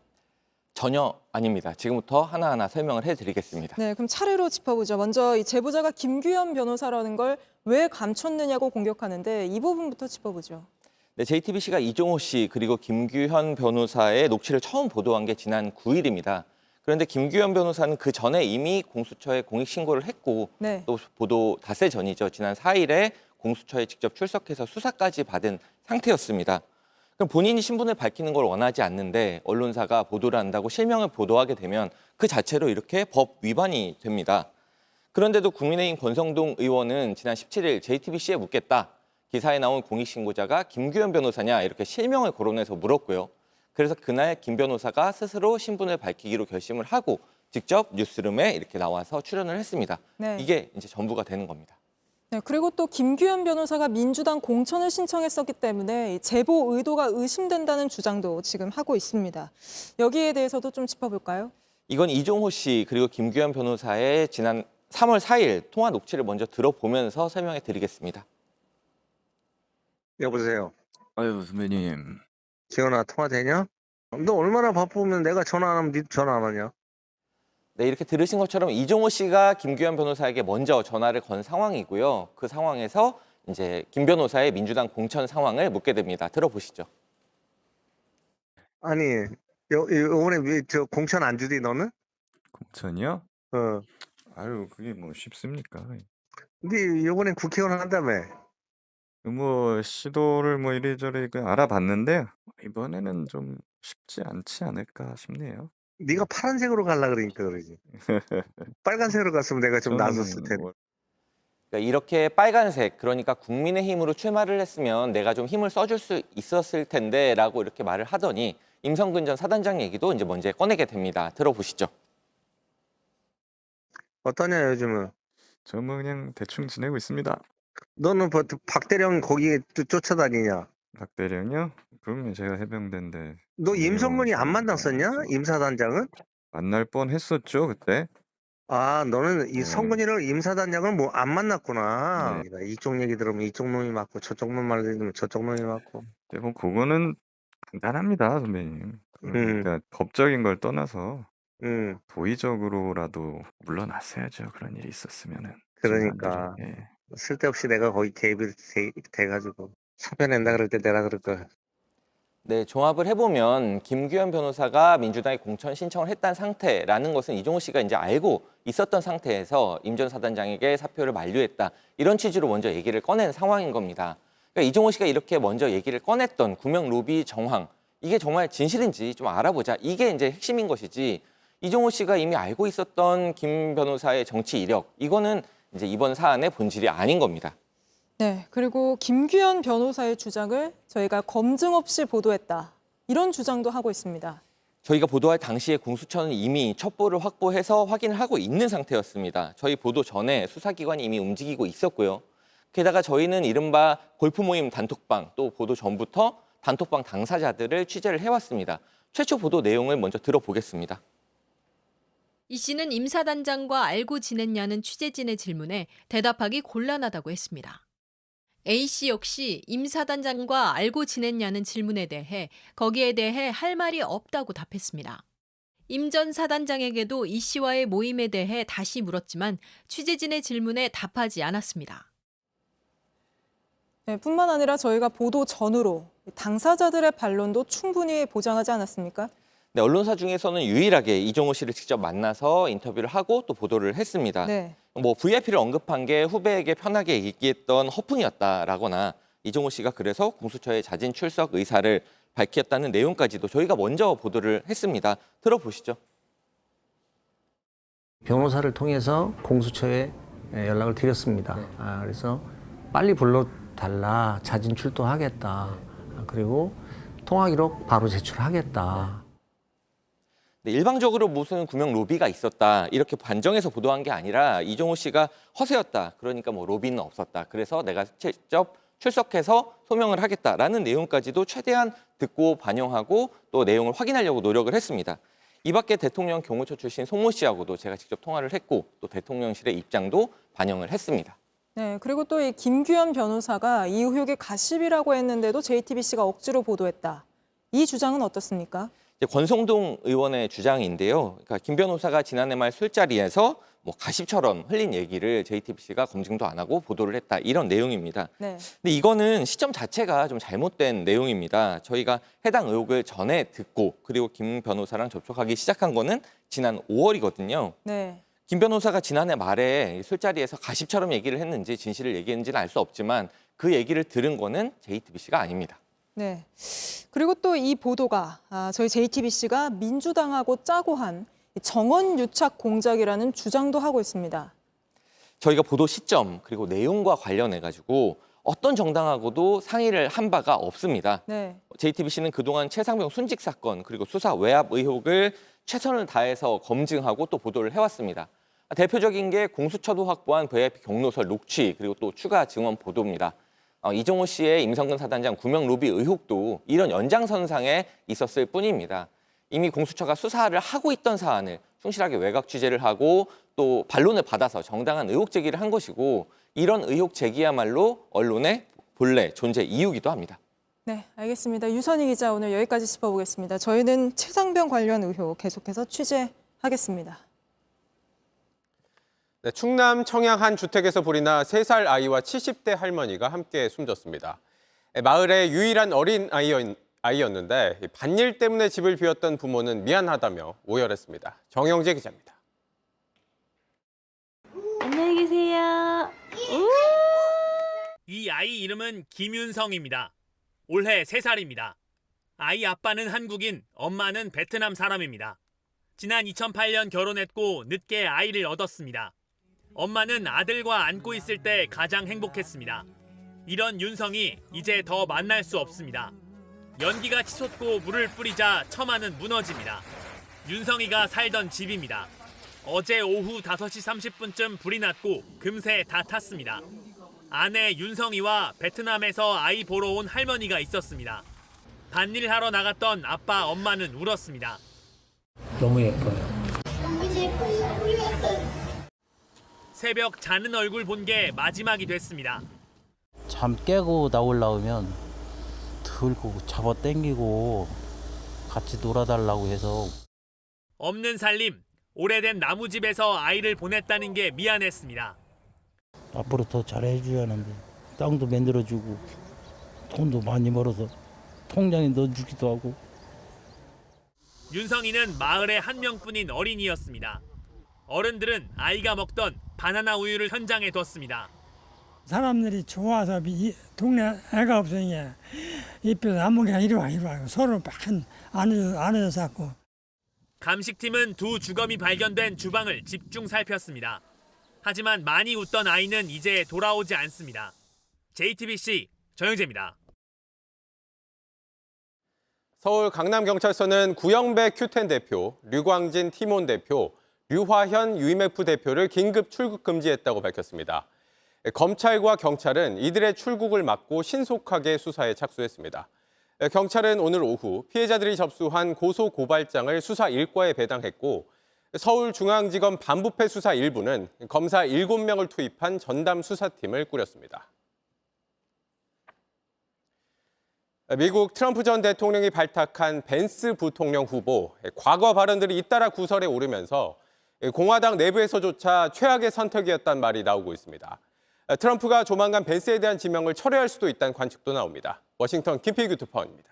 전혀 아닙니다. 지금부터 하나하나 설명을 해드리겠습니다. 네, 그럼 차례로 짚어보죠. 먼저 이 제보자가 김규현 변호사라는 걸 왜 감췄느냐고 공격하는데 이 부분부터 짚어보죠. 네, JTBC가 이종호 씨 그리고 김규현 변호사의 녹취를 처음 보도한 게 지난 9일입니다. 그런데 김규현 변호사는 그 전에 이미 공수처에 공익신고를 했고 네. 또 보도 닷새 전이죠. 지난 4일에 공수처에 직접 출석해서 수사까지 받은 상태였습니다. 그럼 본인이 신분을 밝히는 걸 원하지 않는데 언론사가 보도를 한다고 실명을 보도하게 되면 그 자체로 이렇게 법 위반이 됩니다. 그런데도 국민의힘 권성동 의원은 지난 17일 JTBC에 묻겠다. 기사에 나온 공익신고자가 김규현 변호사냐 이렇게 실명을 거론해서 물었고요. 그래서 그날 김 변호사가 스스로 신분을 밝히기로 결심을 하고 직접 뉴스룸에 이렇게 나와서 출연을 했습니다. 네. 이게 이제 전부가 되는 겁니다. 네, 그리고 또 김규현 변호사가 민주당 공천을 신청했었기 때문에 제보 의도가 의심된다는 주장도 지금 하고 있습니다. 여기에 대해서도 좀 짚어볼까요? 이건 이종호 씨 그리고 김규현 변호사의 지난 3월 4일 통화 녹취를 먼저 들어보면서 설명해 드리겠습니다. 여보세요. 아유 선배님. 기현아 통화 되냐? 너 얼마나 바쁘면 내가 전화 안 하면 니 전화 안 하냐? 네, 이렇게 들으신 것처럼 이종호 씨가 김규현 변호사에게 먼저 전화를 건 상황이고요. 그 상황에서 이제 김 변호사의 민주당 공천 상황을 묻게 됩니다. 들어보시죠. 아니 이번에 왜 저 공천 안 주디 너는? 공천이요? 어. 아유 그게 뭐 쉽습니까? 니 이번에 국회의원 한다며? 뭐 시도를 뭐 이래저래 알아봤는데 이번에는 좀 쉽지 않지 않을까 싶네요. 네가 파란색으로 갈라 그러니까 그러지. 빨간색으로 갔으면 내가 좀 나섰을 텐데. 그러니까 이렇게 빨간색, 그러니까 국민의힘으로 출마를 했으면 내가 좀 힘을 써줄 수 있었을 텐데라고 이렇게 말을 하더니 임성근 전 사단장 얘기도 이제 먼저 꺼내게 됩니다. 들어보시죠. 어떠냐 요즘은? 저는 그냥 대충 지내고 있습니다. 너는 박대령 거기에 쫓아다니냐? 박대령이요? 그러면 제가 해병대인데. 너 임성근이 안 만났었냐? 임사단장은? 만날 뻔 했었죠 그때. 아, 너는 이 성근이를 임사단장을 뭐 안 만났구나. 이쪽 얘기 들으면 이쪽 놈이 맞고 저쪽 놈 말 들으면 저쪽 놈이 맞고. 근데 뭐 그거는 간단합니다 선배님. 그러니까 법적인 걸 떠나서 도의적으로라도 물러났어야죠. 그런 일이 있었으면은. 그러니까 예. 쓸데없이 내가 거기 개입이 돼가지고 사표낸다 그럴 때 내가 그럴 거야. 네, 종합을 해보면 김규현 변호사가 민주당에 공천 신청을 했다는 상태라는 것은 이종호 씨가 이제 알고 있었던 상태에서 임 전 사단장에게 사표를 만류했다. 이런 취지로 먼저 얘기를 꺼낸 상황인 겁니다. 그러니까 이종호 씨가 이렇게 먼저 얘기를 꺼냈던 구명 로비 정황, 이게 정말 진실인지 좀 알아보자. 이게 이제 핵심인 것이지 이종호 씨가 이미 알고 있었던 김 변호사의 정치 이력, 이거는 이제 이번 사안의 본질이 아닌 겁니다. 네, 그리고 김규현 변호사의 주장을 저희가 검증 없이 보도했다. 이런 주장도 하고 있습니다. 저희가 보도할 당시에 공수처는 이미 첩보를 확보해서 확인을 하고 있는 상태였습니다. 저희 보도 전에 수사기관이 이미 움직이고 있었고요. 게다가 저희는 이른바 골프 모임 단톡방, 또 보도 전부터 단톡방 당사자들을 취재를 해왔습니다. 최초 보도 내용을 먼저 들어보겠습니다. 이 씨는 임 사단장과 알고 지냈냐는 취재진의 질문에 대답하기 곤란하다고 했습니다. A 씨 역시 임 사단장과 알고 지냈냐는 질문에 대해 거기에 대해 할 말이 없다고 답했습니다. 임 전 사단장에게도 이 씨와의 모임에 대해 다시 물었지만 취재진의 질문에 답하지 않았습니다. 네, 뿐만 아니라 저희가 보도 전후로 당사자들의 반론도 충분히 보장하지 않았습니까? 네, 언론사 중에서는 유일하게 이종호 씨를 직접 만나서 인터뷰를 하고 또 보도를 했습니다. 네. 뭐 VIP를 언급한 게 후배에게 편하게 얘기했던 허풍이었다라거나 이종호 씨가 그래서 공수처에 자진 출석 의사를 밝혔다는 내용까지도 저희가 먼저 보도를 했습니다. 들어보시죠. 변호사를 통해서 공수처에 연락을 드렸습니다. 그래서 빨리 불러달라, 자진 출동하겠다. 그리고 통화 기록 바로 제출하겠다. 네, 일방적으로 무슨 구명 로비가 있었다 이렇게 반정해서 보도한 게 아니라 이종호 씨가 허세였다. 그러니까 뭐 로비는 없었다. 그래서 내가 직접 출석해서 소명을 하겠다라는 내용까지도 최대한 듣고 반영하고 또 내용을 확인하려고 노력을 했습니다. 이 밖에 대통령 경호처 출신 송모 씨하고도 제가 직접 통화를 했고 또 대통령실의 입장도 반영을 했습니다. 네, 그리고 또 이 김규현 변호사가 이 의혹이 가십이라고 했는데도 JTBC가 억지로 보도했다. 이 주장은 어떻습니까? 권성동 의원의 주장인데요. 그러니까 김 변호사가 지난해 말 술자리에서 뭐 가십처럼 흘린 얘기를 JTBC가 검증도 안 하고 보도를 했다, 이런 내용입니다. 네. 근데 이거는 시점 자체가 좀 잘못된 내용입니다. 저희가 해당 의혹을 전에 듣고 그리고 김 변호사랑 접촉하기 시작한 거는 지난 5월이거든요. 네. 김 변호사가 지난해 말에 술자리에서 가십처럼 얘기를 했는지 진실을 얘기했는지는 알 수 없지만 그 얘기를 들은 거는 JTBC가 아닙니다. 네. 그리고 또 이 보도가 저희 JTBC가 민주당하고 짜고 한 정원 유착 공작이라는 주장도 하고 있습니다. 저희가 보도 시점 그리고 내용과 관련해가지고 어떤 정당하고도 상의를 한 바가 없습니다. 네. JTBC는 그동안 최상병 순직 사건 그리고 수사 외압 의혹을 최선을 다해서 검증하고 또 보도를 해왔습니다. 대표적인 게 공수처도 확보한 VIP 경로설 녹취 그리고 또 추가 증언 보도입니다. 이종호 씨의 임성근 사단장 구명 로비 의혹도 이런 연장선상에 있었을 뿐입니다. 이미 공수처가 수사를 하고 있던 사안을 충실하게 외곽 취재를 하고 또 반론을 받아서 정당한 의혹 제기를 한 것이고, 이런 의혹 제기야말로 언론의 본래 존재 이유기도 합니다. 네, 알겠습니다. 유선희 기자, 오늘 여기까지 짚어보겠습니다. 저희는 최상병 관련 의혹 계속해서 취재하겠습니다. 네, 충남 청양 한 주택에서 불이 나 3살 아이와 70대 할머니가 함께 숨졌습니다. 마을의 유일한 어린 아이였는데 밭일 때문에 집을 비웠던 부모는 미안하다며 오열했습니다. 정영재 기자입니다. 안녕히 계세요. 이 아이 이름은 김윤성입니다. 올해 3살입니다. 아이 아빠는 한국인, 엄마는 베트남 사람입니다. 지난 2008년 결혼했고 늦게 아이를 얻었습니다. 엄마는 아들과 안고 있을 때 가장 행복했습니다. 이런 윤성이 이제 더 만날 수 없습니다. 연기가 치솟고 물을 뿌리자 처마는 무너집니다. 윤성이가 살던 집입니다. 어제 오후 5시 30분쯤 불이 났고 금세 다 탔습니다. 아내 윤성이와 베트남에서 아이 보러 온 할머니가 있었습니다. 밭일 하러 나갔던 아빠, 엄마는 울었습니다. 너무 예뻐요. 새벽 자는 얼굴 본 게 마지막이 됐습니다. 잠 깨고 나오려면 들고 잡아당기고 같이 놀아달라고 해서. 없는 살림, 오래된 나무집에서 아이를 보냈다는 게 미안했습니다. 앞으로 더 잘해줘야 하는데 땅도 만들어주고 돈도 많이 벌어서 통장에 넣어주기도 하고. 윤성이는 마을의 한 명뿐인 어린이였습니다. 어른들은 아이가 먹던 바나나 우유를 현장에 뒀습니다. 사람들이 좋아서 동네 애가 없으니까 입에서 아무나 이리 와 서로 막 안에서 잡고. 감식팀은 두 주검이 발견된 주방을 집중 살폈습니다. 하지만 많이 웃던 아이는 이제 돌아오지 않습니다. JTBC 정영재입니다. 서울 강남경찰서는 구영배 큐텐 대표, 류광진 티몬 대표, 류화현 UMF 대표를 긴급 출국 금지했다고 밝혔습니다. 검찰과 경찰은 이들의 출국을 막고 신속하게 수사에 착수했습니다. 경찰은 오늘 오후 피해자들이 접수한 고소고발장을 수사 1과에 배당했고, 서울중앙지검 반부패 수사 1부는 검사 7명을 투입한 전담 수사팀을 꾸렸습니다. 미국 트럼프 전 대통령이 발탁한 벤스 부통령 후보, 과거 발언들이 잇따라 구설에 오르면서 공화당 내부에서조차 최악의 선택이었다는 말이 나오고 있습니다. 트럼프가 조만간 벤스에 대한 지명을 철회할 수도 있다는 관측도 나옵니다. 워싱턴 김필규 특파원입니다.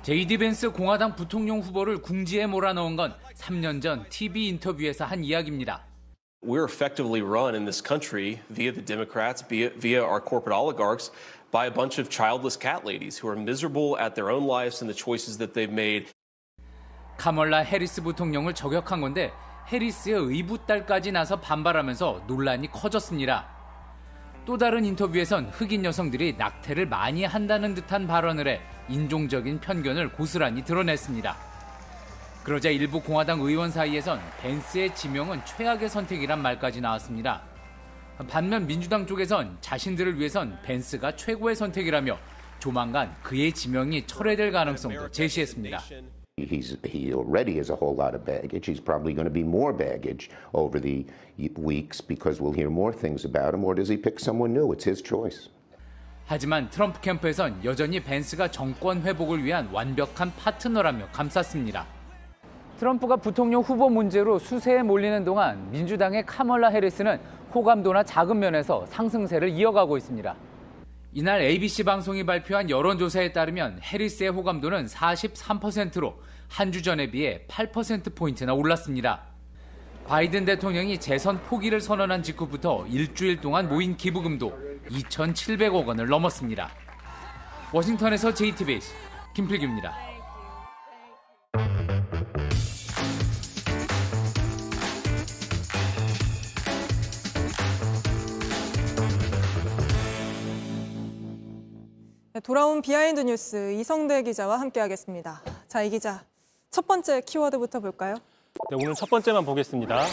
JD 벤스 공화당 부통령 후보를 궁지에 몰아넣은 건 3년 전 TV 인터뷰에서 한 이야기입니다. We're effectively run in this country via the Democrats, via our corporate oligarchs, by a bunch of childless cat ladies who are miserable at their own lives and the choices that they've made. 카멀라 해리스 부통령을 저격한 건데 해리스의 의붓딸까지 나서 반발하면서 논란이 커졌습니다. 또 다른 인터뷰에선 흑인 여성들이 낙태를 많이 한다는 듯한 발언을 해 인종적인 편견을 고스란히 드러냈습니다. 그러자 일부 공화당 의원 사이에선 벤스의 지명은 최악의 선택이란 말까지 나왔습니다. 반면 민주당 쪽에선 자신들을 위해선 벤스가 최고의 선택이라며 조만간 그의 지명이 철회될 가능성도 제시했습니다. He already has a whole lot of baggage. He's probably going to be more baggage over the weeks because we'll hear more things about him. Or does he pick someone new? It's his choice. 하지만 트럼프 캠프에선 여전히 벤스가 정권 회복을 위한 완벽한 파트너라며 감쌌습니다. 트럼프가 부통령 후보 문제로 수세에 몰리는 동안 민주당의 카멀라 해리스는 호감도나 작은 면에서 상승세를 이어가고 있습니다. 이날 ABC 방송이 발표한 여론조사에 따르면 해리스의 호감도는 43%로 한 주 전에 비해 8%포인트나 올랐습니다. 바이든 대통령이 재선 포기를 선언한 직후부터 일주일 동안 모인 기부금도 2,700억 원을 넘었습니다. 워싱턴에서 JTBC 김필규입니다. 돌아온 비하인드 뉴스 이성대 기자와 함께하겠습니다. 자, 이 기자, 첫 번째 키워드부터 볼까요? 네, 오늘 첫 번째만 보겠습니다.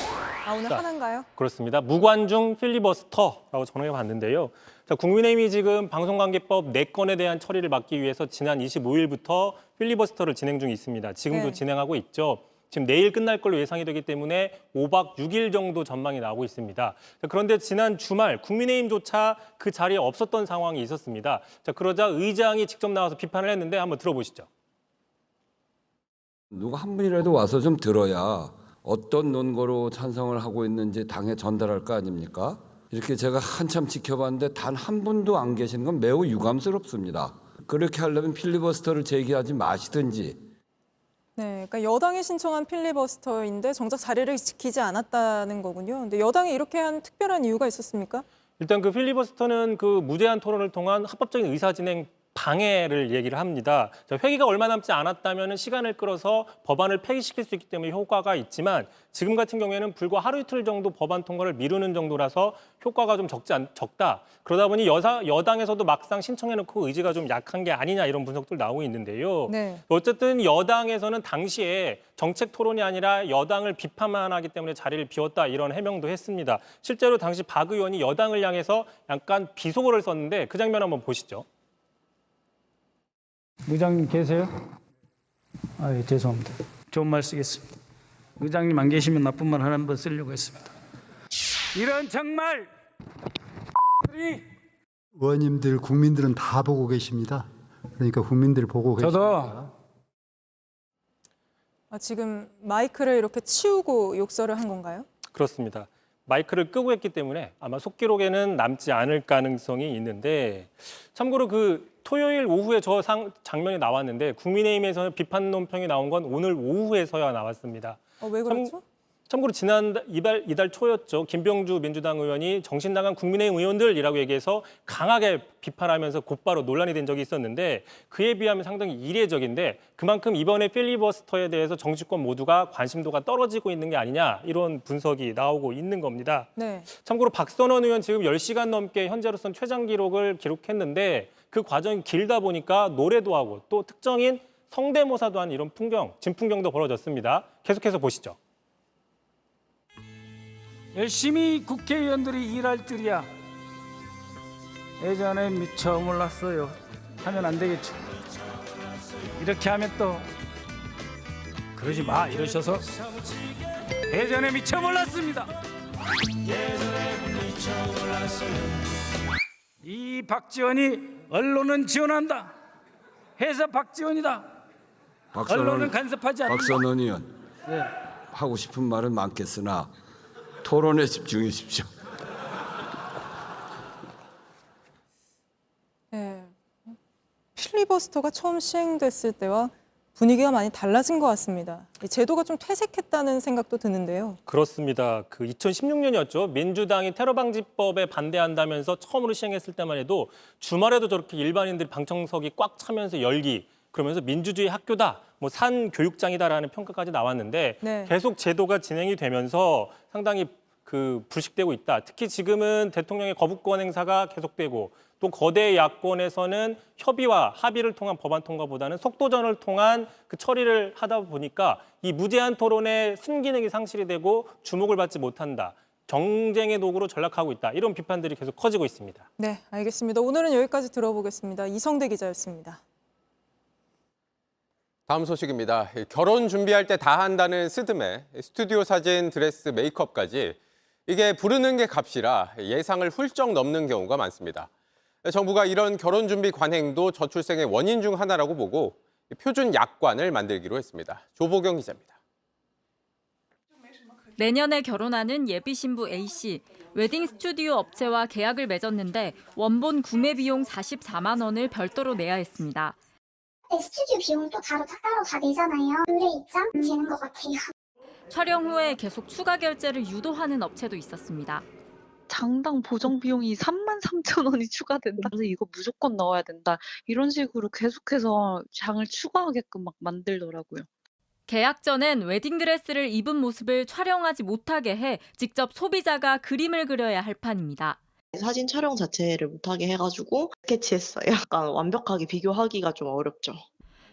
오늘 하나인가요? 그렇습니다. 무관중 필리버스터라고 정해 봤는데요. 자, 국민의힘이 지금 방송관계법 4건에 대한 처리를 막기 위해서 지난 25일부터 필리버스터를 진행 중에 있습니다. 지금도 네. 진행하고 있죠. 지금 내일 끝날 걸로 예상이 되기 때문에 5박 6일 정도 전망이 나오고 있습니다. 자, 그런데 지난 주말 국민의힘조차 그 자리에 없었던 상황이 있었습니다. 자, 그러자 의장이 직접 나와서 비판을 했는데 한번 들어보시죠. 누가 한 분이라도 와서 좀 들어야 어떤 논거로 찬성을 하고 있는지 당에 전달할 거 아닙니까? 이렇게 제가 한참 지켜봤는데 단 한 분도 안 계시는 건 매우 유감스럽습니다. 그렇게 하려면 필리버스터를 제기하지 마시든지. 네, 그러니까 여당이 신청한 필리버스터인데 정작 자리를 지키지 않았다는 거군요. 근데 여당이 이렇게 한 특별한 이유가 있었습니까? 일단 그 필리버스터는 그 무제한 토론을 통한 합법적인 의사진행 방해를 얘기를 합니다. 회기가 얼마 남지 않았다면 시간을 끌어서 법안을 폐기시킬 수 있기 때문에 효과가 있지만 지금 같은 경우에는 불과 하루 이틀 정도 법안 통과를 미루는 정도라서 효과가 좀 적다. 그러다 보니 여당에서도 막상 신청해놓고 의지가 좀 약한 게 아니냐 이런 분석들 나오고 있는데요. 네. 어쨌든 여당에서는 당시에 정책 토론이 아니라 여당을 비판만 하기 때문에 자리를 비웠다 이런 해명도 했습니다. 실제로 당시 박 의원이 여당을 향해서 약간 비속어를 썼는데 그 장면 한번 보시죠. 의장님 계세요? 예, 죄송합니다. 좋은 말 쓰겠습니다. 의장님 안 계시면 나쁜 말 한 번 쓰려고 했습니다. 이런 정말 의원님들, 국민들은 다 보고 계십니다. 그러니까 국민들 보고 계십니다. 지금 마이크를 이렇게 치우고 욕설을 한 건가요? 그렇습니다. 마이크를 끄고 했기 때문에 아마 속기록에는 남지 않을 가능성이 있는데 참고로 그 토요일 오후에 저 장면이 나왔는데 국민의힘에서는 비판 논평이 나온 건 오늘 오후에서야 나왔습니다. 왜 그렇죠? 참고로 지난 이달 초였죠. 김병주 민주당 의원이 정신 나간 국민의힘 의원들이라고 얘기해서 강하게 비판하면서 곧바로 논란이 된 적이 있었는데 그에 비하면 상당히 이례적인데 그만큼 이번에 필리버스터에 대해서 정치권 모두가 관심도가 떨어지고 있는 게 아니냐 이런 분석이 나오고 있는 겁니다. 네. 참고로 박선원 의원 지금 10시간 넘게 현재로선 최장 기록을 기록했는데 그 과정이 길다 보니까 노래도 하고 또 특정인 성대모사도 한 이런 진풍경도 벌어졌습니다. 계속해서 보시죠. 열심히 국회의원들이 일할 줄이야. 예전에 미처 몰랐어요. 하면 안 되겠죠. 이렇게 하면 또 그러지 마 이러셔서 예전에 미처 몰랐습니다. 이 박지원이 언론은 지원한다 해서 박지원이다. 언론은 간섭하지 않는다. 박선원 의원, 네. 하고 싶은 말은 많겠으나 토론에 집중해 주십시오. 네. 필리버스터가 처음 시행됐을 때와 분위기가 많이 달라진 것 같습니다. 이 제도가 좀 퇴색했다는 생각도 드는데요. 그렇습니다. 그 2016년이었죠. 민주당이 테러방지법에 반대한다면서 처음으로 시행했을 때만 해도 주말에도 저렇게 일반인들이 방청석이 꽉 차면서 열기, 그러면서 민주주의 학교다, 뭐 산 교육장이다라는 평가까지 나왔는데 네. 계속 제도가 진행이 되면서 상당히 불식되고 있다. 특히 지금은 대통령의 거부권 행사가 계속되고 또 거대 야권에서는 협의와 합의를 통한 법안 통과보다는 속도전을 통한 그 처리를 하다 보니까 이 무제한 토론의 순기능이 상실이 되고 주목을 받지 못한다. 경쟁의 도구로 전락하고 있다. 이런 비판들이 계속 커지고 있습니다. 네, 알겠습니다. 오늘은 여기까지 들어보겠습니다. 이성대 기자였습니다. 다음 소식입니다. 결혼 준비할 때 다 한다는 스드메, 스튜디오 사진, 드레스, 메이크업까지 이게 부르는 게 값이라 예상을 훌쩍 넘는 경우가 많습니다. 정부가 이런 결혼 준비 관행도 저출생의 원인 중 하나라고 보고 표준 약관을 만들기로 했습니다. 조보경 기자입니다. 내년에 결혼하는 예비 신부 A씨. 웨딩 스튜디오 업체와 계약을 맺었는데 원본 구매 비용 44만 원을 별도로 내야 했습니다. 스튜디오 비용은 또 따로 다 내잖아요. 의뢰 입장 되는 것 같아요. 촬영 후에 계속 추가 결제를 유도하는 업체도 있었습니다. 장당 보정 비용이 33,000원이 추가된다. 그래서 이거 무조건 넣어야 된다. 이런 식으로 계속해서 장을 추가하게끔 막 만들더라고요. 계약 전엔 웨딩드레스를 입은 모습을 촬영하지 못하게 해 직접 소비자가 그림을 그려야 할 판입니다. 사진 촬영 자체를 못하게 해가지고 스케치했어요. 약간 완벽하게 비교하기가 좀 어렵죠.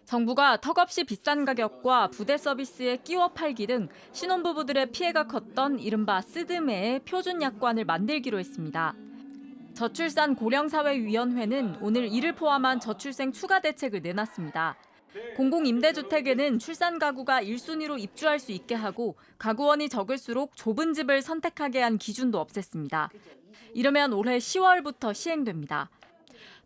정부가 턱없이 비싼 가격과 부대 서비스에 끼워 팔기 등 신혼부부들의 피해가 컸던 이른바 스드메의 표준 약관을 만들기로 했습니다. 저출산 고령사회위원회는 오늘 이를 포함한 저출생 추가 대책을 내놨습니다. 공공임대주택에는 출산 가구가 1순위로 입주할 수 있게 하고 가구원이 적을수록 좁은 집을 선택하게 한 기준도 없앴습니다. 이러면 올해 10월부터 시행됩니다.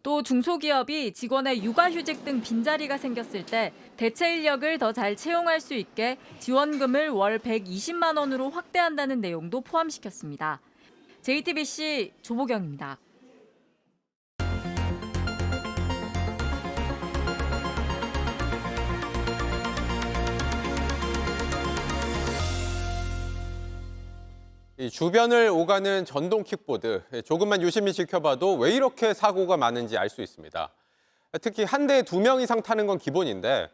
또 중소기업이 직원의 육아휴직 등 빈자리가 생겼을 때 대체 인력을 더 잘 채용할 수 있게 지원금을 월 120만 원으로 확대한다는 내용도 포함시켰습니다. JTBC 조보경입니다. 이 주변을 오가는 전동 킥보드, 조금만 유심히 지켜봐도 왜 이렇게 사고가 많은지 알 수 있습니다. 특히 한 대에 2명 이상 타는 건 기본인데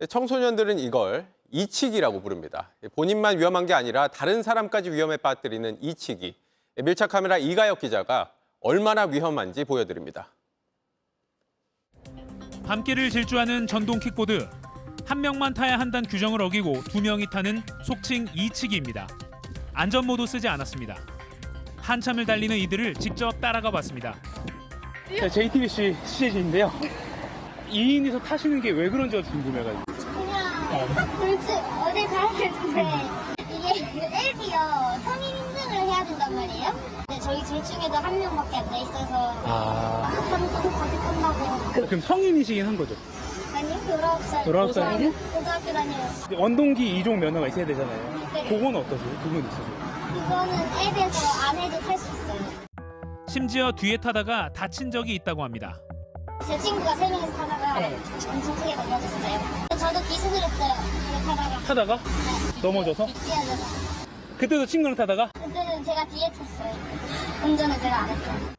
청소년들은 이걸 이치기라고 부릅니다. 본인만 위험한 게 아니라 다른 사람까지 위험에 빠뜨리는 이치기. 밀착 카메라 이가혁 기자가 얼마나 위험한지 보여드립니다. 밤길을 질주하는 전동 킥보드. 한 명만 타야 한다는 규정을 어기고 2명이 타는 속칭 이치기입니다. 안전모도 쓰지 않았습니다. 한참을 달리는 이들을 직접 따라가 봤습니다. JTBC 취재진인데요. 2인이서 타시는 게 왜 그런지 궁금해가지고. 그냥 둘째 어딜 가야 되는데 이게 앱이요. 성인 인증을 해야 된단 말이에요. 근데 저희 둘 중에도 한 명밖에 안 돼 있어서 아빠도 가득한다고. 그럼 성인이시긴 한 거죠? 아니요, 19살. 19살이요? 고등학교 다녀요. 원동기 2종 면허가 있어야 되잖아요. 네. 그건 어떠세요? 그건 있으세요? 그거는 앱에서 안 해도 탈 수 있어요. 심지어 뒤에 타다가 다친 적이 있다고 합니다. 제 친구가 3명이서 타다가 엄청 크게 넘어졌어요. 저도 기술을 했어요. 타다가? 네. 넘어져서? 뛰어져서. 그때도 친구랑 타다가? 그때는 제가 뒤에 탔어요. 운전은 제가 안 했어요.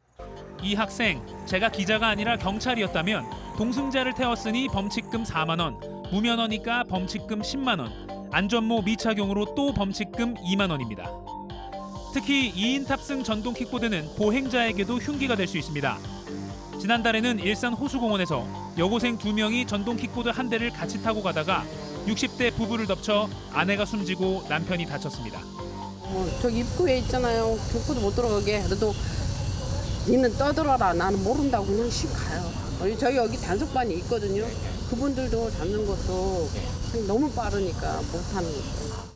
이 학생, 제가 기자가 아니라 경찰이었다면 동승자를 태웠으니 범칙금 4만 원, 무면허니까 범칙금 10만 원, 안전모 미착용으로 또 범칙금 2만 원입니다. 특히 2인 탑승 전동 킥보드는 보행자에게도 흉기가 될 수 있습니다. 지난달에는 일산 호수공원에서 여고생 2명이 전동 킥보드 한 대를 같이 타고 가다가 60대 부부를 덮쳐 아내가 숨지고 남편이 다쳤습니다. 저기 입구에 있잖아요. 경포도 못 들어가게. 그래도 니는 떠들어라. 나는 모른다고 그냥 씩 가요. 저희 여기 단속반이 있거든요. 그분들도 잡는 것도 너무 빠르니까 못하는 거죠.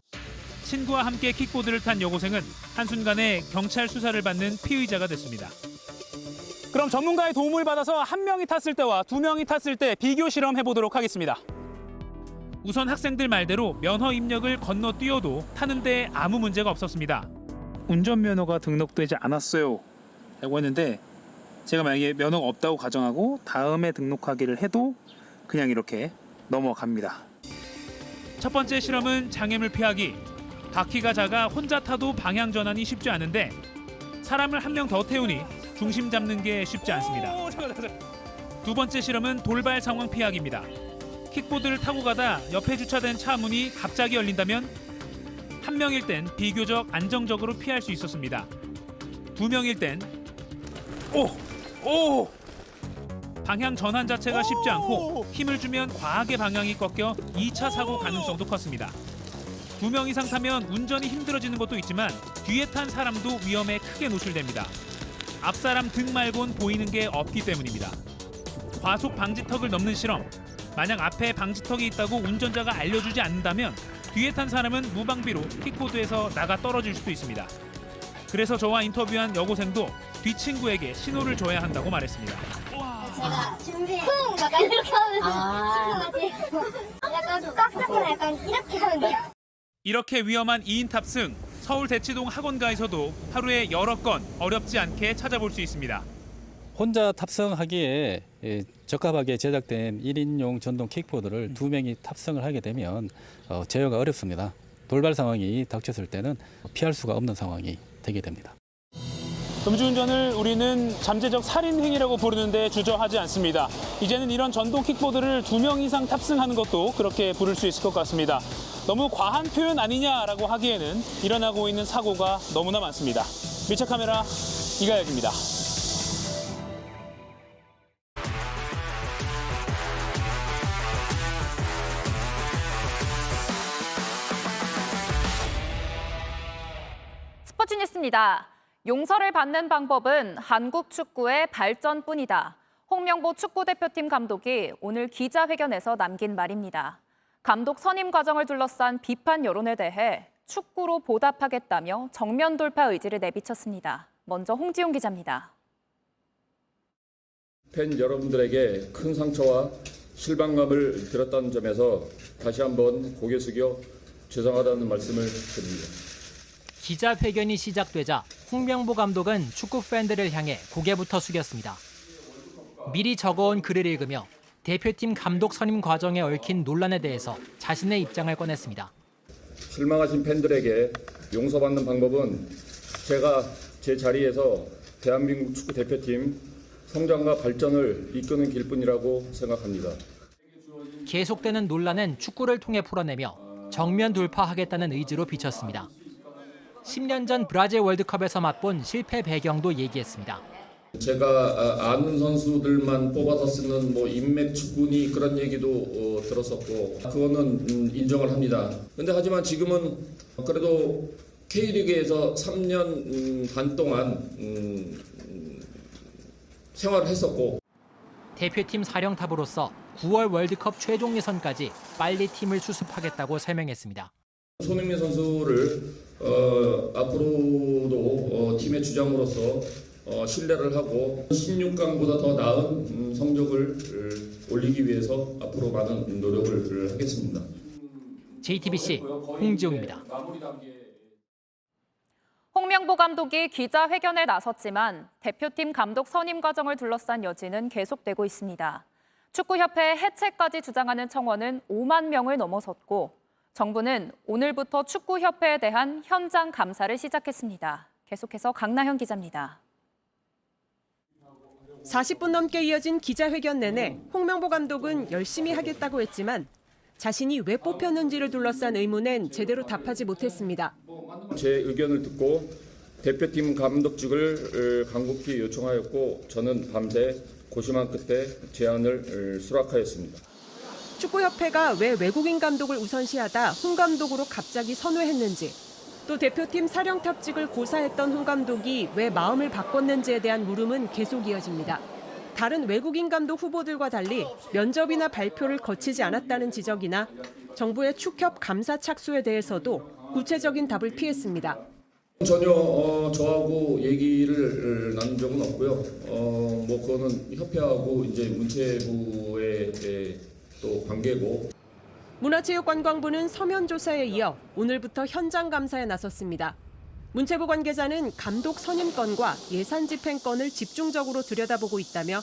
친구와 함께 킥보드를 탄 여고생은 한순간에 경찰 수사를 받는 피의자가 됐습니다. 그럼 전문가의 도움을 받아서 한 명이 탔을 때와 2명이 탔을 때 비교 실험해 보도록 하겠습니다. 우선 학생들 말대로 면허 입력을 건너뛰어도 타는데 아무 문제가 없었습니다. 운전면허가 등록되지 않았어요 라고 했는데 제가 만약에 면허가 없다고 가정하고 다음에 등록하기를 해도 그냥 이렇게 넘어갑니다. 첫 번째 실험은 장애물 피하기. 바퀴가 작아 혼자 타도 방향 전환이 쉽지 않은데 사람을 한 명 더 태우니 중심 잡는 게 쉽지 않습니다. 두 번째 실험은 돌발 상황 피하기입니다. 킥보드를 타고 가다 옆에 주차된 차 문이 갑자기 열린다면 한 명일 땐 비교적 안정적으로 피할 수 있었습니다. 2명일 땐 방향 전환 자체가 쉽지 않고 힘을 주면 과하게 방향이 꺾여 2차 사고 가능성도 컸습니다. 2명 이상 타면 운전이 힘들어지는 것도 있지만 뒤에 탄 사람도 위험에 크게 노출됩니다. 앞사람 등 말곤 보이는 게 없기 때문입니다. 과속 방지턱을 넘는 실험. 만약 앞에 방지턱이 있다고 운전자가 알려주지 않는다면 뒤에 탄 사람은 무방비로 킥보드에서 나가 떨어질 수도 있습니다. 그래서 저와 인터뷰한 여고생도 뒷친구에게 신호를 줘야 한다고 말했습니다. 제가 쿵! 약간 이렇게 하면 친구가 뒤에서 약간 꽉 잡거나 약간 이렇게 하면 돼요. 이렇게 위험한 2인 탑승, 서울 대치동 학원가에서도 하루에 여러 건 어렵지 않게 찾아볼 수 있습니다. 혼자 탑승하기에 적합하게 제작된 1인용 전동 킥보드를 2명이 탑승을 하게 되면 제어가 어렵습니다. 돌발 상황이 닥쳤을 때는 피할 수가 없는 상황이 되게 됩니다. 음주운전을 우리는 잠재적 살인 행위라고 부르는데 주저하지 않습니다. 이제는 이런 전동 킥보드를 2명 이상 탑승하는 것도 그렇게 부를 수 있을 것 같습니다. 너무 과한 표현 아니냐라고 하기에는 일어나고 있는 사고가 너무나 많습니다. 밀착 카메라 이가혁입니다. 스포츠 뉴스입니다. 용서를 받는 방법은 한국 축구의 발전뿐이다. 홍명보 축구대표팀 감독이 오늘 기자회견에서 남긴 말입니다. 감독 선임 과정을 둘러싼 비판 여론에 대해 축구로 보답하겠다며 정면 돌파 의지를 내비쳤습니다. 먼저 홍지용 기자입니다. 팬 여러분들에게 큰 상처와 실망감을 드렸다는 점에서 다시 한번 고개 숙여 죄송하다는 말씀을 드립니다. 기자회견이 시작되자 홍명보 감독은 축구 팬들을 향해 고개부터 숙였습니다. 미리 적어온 글을 읽으며 대표팀 감독 선임 과정에 얽힌 논란에 대해서 자신의 입장을 꺼냈습니다. 실망하신 팬들에게 용서받는 방법은 제가 제 자리에서 대한민국 축구 대표팀 성장과 발전을 이끄는 길뿐이라고 생각합니다. 계속되는 논란은 축구를 통해 풀어내며 정면 돌파하겠다는 의지로 비쳤습니다. 10년 전 브라질 월드컵에서 맛본 실패 배경도 얘기했습니다. 제가 아는 선수들만 뽑아서 쓰는 인맥 축구니 그런 얘기도 들었었고 그거는 인정을 합니다. 근데 하지만 지금은 그래도 K리그에서 3년 반 동안 생활을 했었고 대표팀 사령탑으로서 9월 월드컵 최종 예선까지 빨리 팀을 수습하겠다고 설명했습니다. 손흥민 선수를 앞으로도 팀의 주장으로서 신뢰를 하고 16강보다 더 나은 성적을 올리기 위해서 앞으로 많은 노력을 하겠습니다. JTBC 홍지용입니다. 홍명보 감독이 기자회견에 나섰지만 대표팀 감독 선임 과정을 둘러싼 여지는 계속되고 있습니다. 축구협회 해체까지 주장하는 청원은 5만 명을 넘어섰고 정부는 오늘부터 축구협회에 대한 현장 감사를 시작했습니다. 계속해서 강나현 기자입니다. 40분 넘게 이어진 기자회견 내내 홍명보 감독은 열심히 하겠다고 했지만 자신이 왜 뽑혔는지를 둘러싼 의문엔 제대로 답하지 못했습니다. 제 의견을 듣고 대표팀 감독직을 간곡히 요청하였고 저는 밤새 고심한 끝에 제안을 수락하였습니다. 축구협회가 왜 외국인 감독을 우선시하다 홍 감독으로 갑자기 선회했는지, 또 대표팀 사령탑직을 고사했던 홍 감독이 왜 마음을 바꿨는지에 대한 물음은 계속 이어집니다. 다른 외국인 감독 후보들과 달리 면접이나 발표를 거치지 않았다는 지적이나 정부의 축협 감사 착수에 대해서도 구체적인 답을 피했습니다. 전혀 저하고 얘기를 나눈 적은 없고요. 그거는 협회하고 이제 문체부의 또 관계고. 문화체육관광부는 서면 조사에 이어 오늘부터 현장 감사에 나섰습니다. 문체부 관계자는 감독 선임건과 예산 집행건을 집중적으로 들여다보고 있다며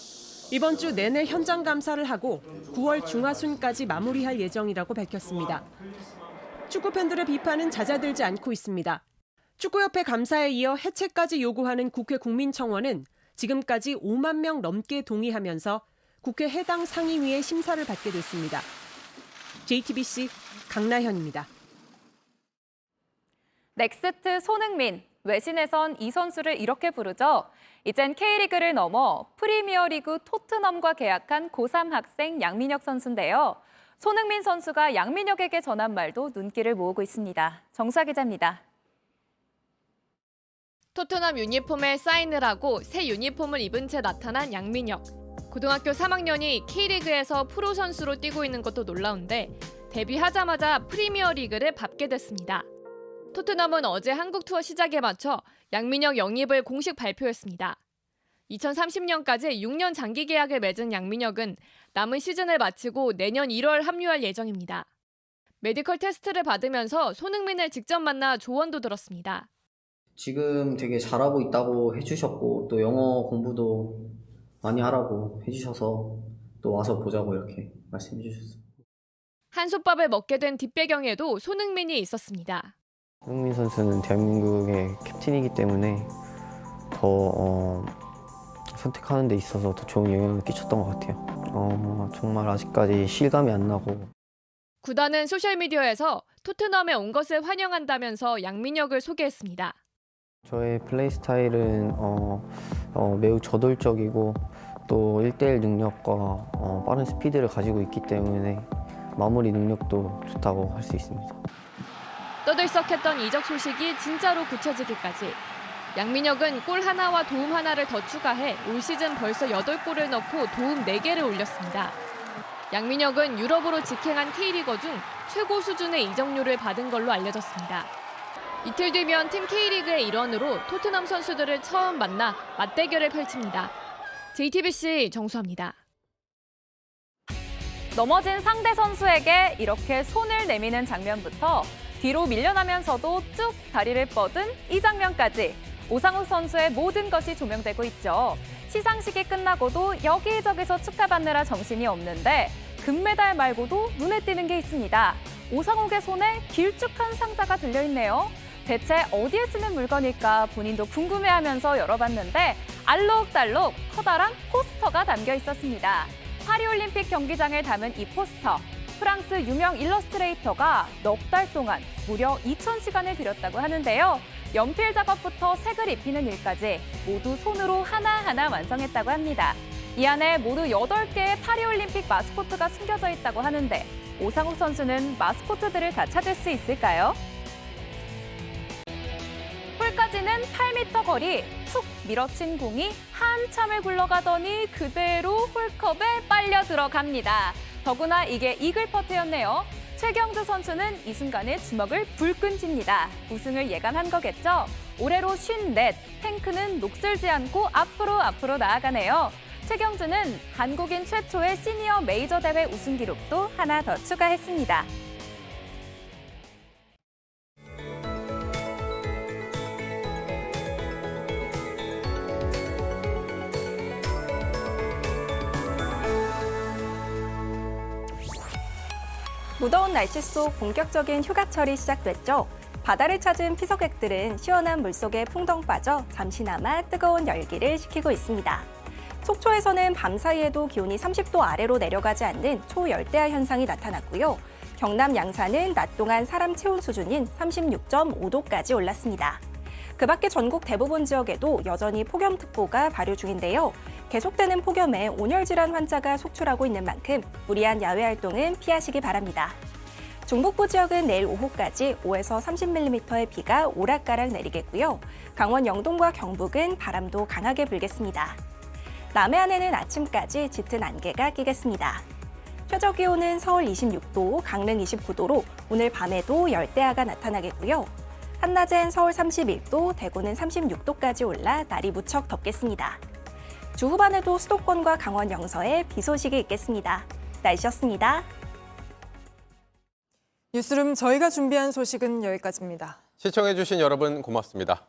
이번 주 내내 현장 감사를 하고 9월 중하순까지 마무리할 예정이라고 밝혔습니다. 축구 팬들의 비판은 잦아들지 않고 있습니다. 축구협회 감사에 이어 해체까지 요구하는 국회 국민청원은 지금까지 5만 명 넘게 동의하면서 국회 해당 상임위의 심사를 받게 됐습니다. JTBC 강나현입니다. 넥스트 손흥민, 외신에선 이 선수를 이렇게 부르죠. 이젠 K리그를 넘어 프리미어리그 토트넘과 계약한 고3 학생 양민혁 선수인데요. 손흥민 선수가 양민혁에게 전한 말도 눈길을 모으고 있습니다. 정수아 기자입니다. 토트넘 유니폼에 사인을 하고 새 유니폼을 입은 채 나타난 양민혁. 고등학교 3학년이 K리그에서 프로 선수로 뛰고 있는 것도 놀라운데 데뷔하자마자 프리미어리그를 밟게 됐습니다. 토트넘은 어제 한국 투어 시작에 맞춰 양민혁 영입을 공식 발표했습니다. 2030년까지 6년 장기 계약을 맺은 양민혁은 남은 시즌을 마치고 내년 1월 합류할 예정입니다. 메디컬 테스트를 받으면서 손흥민을 직접 만나 조언도 들었습니다. 지금 되게 잘하고 있다고 해주셨고 또 영어 공부도 많이 하라고 해주셔서 또 와서 보자고 이렇게 말씀해 주셨어요. 한솥밥을 먹게 된 뒷배경에도 손흥민이 있었습니다. 손흥민 선수는 대한민국의 캡틴이기 때문에 더 선택하는 데 있어서 더 좋은 영향을 끼쳤던 것 같아요. 정말 아직까지 실감이 안 나고. 구단은 소셜미디어에서 토트넘에 온 것을 환영한다면서 양민혁을 소개했습니다. 저의 플레이 스타일은 매우 저돌적이고 또 1대1 능력과 빠른 스피드를 가지고 있기 때문에 마무리 능력도 좋다고 할 수 있습니다. 떠들썩했던 이적 소식이 진짜로 굳혀지기까지 양민혁은 골 하나와 도움 하나를 더 추가해 올 시즌 벌써 8골을 넣고 도움 4개를 올렸습니다. 양민혁은 유럽으로 직행한 K리거 중 최고 수준의 이적료를 받은 걸로 알려졌습니다. 이틀 뒤면 팀 K리그의 일원으로 토트넘 선수들을 처음 만나 맞대결을 펼칩니다. JTBC 정수아입니다. 넘어진 상대 선수에게 이렇게 손을 내미는 장면부터 뒤로 밀려나면서도 쭉 다리를 뻗은 이 장면까지 오상욱 선수의 모든 것이 조명되고 있죠. 시상식이 끝나고도 여기저기서 축하받느라 정신이 없는데 금메달 말고도 눈에 띄는 게 있습니다. 오상욱의 손에 길쭉한 상자가 들려있네요. 대체 어디에 쓰는 물건일까 본인도 궁금해하면서 열어봤는데 알록달록 커다란 포스터가 담겨 있었습니다. 파리올림픽 경기장을 담은 이 포스터. 프랑스 유명 일러스트레이터가 넉 달 동안 무려 2,000시간을 들였다고 하는데요. 연필 작업부터 색을 입히는 일까지 모두 손으로 하나하나 완성했다고 합니다. 이 안에 모두 8개의 파리올림픽 마스코트가 숨겨져 있다고 하는데 오상욱 선수는 마스코트들을 다 찾을 수 있을까요? 홀까지는 8m 거리, 툭 밀어친 공이 한참을 굴러가더니 그대로 홀컵에 빨려 들어갑니다. 더구나 이게 이글 퍼트였네요. 최경주 선수는 이 순간에 주먹을 불끈 쥡니다. 우승을 예감한 거겠죠? 올해로 54, 탱크는 녹슬지 않고 앞으로 나아가네요. 최경주는 한국인 최초의 시니어 메이저 대회 우승 기록도 하나 더 추가했습니다. 무더운 날씨 속 본격적인 휴가철이 시작됐죠. 바다를 찾은 피서객들은 시원한 물속에 풍덩 빠져 잠시나마 뜨거운 열기를 식히고 있습니다. 속초에서는 밤사이에도 기온이 30도 아래로 내려가지 않는 초열대야 현상이 나타났고요. 경남 양산은 낮 동안 사람 체온 수준인 36.5도까지 올랐습니다. 그 밖에 전국 대부분 지역에도 여전히 폭염특보가 발효 중인데요. 계속되는 폭염에 온열질환 환자가 속출하고 있는 만큼 무리한 야외 활동은 피하시기 바랍니다. 중북부 지역은 내일 오후까지 5에서 30mm의 비가 오락가락 내리겠고요. 강원 영동과 경북은 바람도 강하게 불겠습니다. 남해안에는 아침까지 짙은 안개가 끼겠습니다. 최저기온은 서울 26도, 강릉 29도로 오늘 밤에도 열대야가 나타나겠고요. 한낮엔 서울 31도, 대구는 36도까지 올라 날이 무척 덥겠습니다. 주 후반에도 수도권과 강원 영서에 비 소식이 있겠습니다. 날씨였습니다. 뉴스룸 저희가 준비한 소식은 여기까지입니다. 시청해주신 여러분 고맙습니다.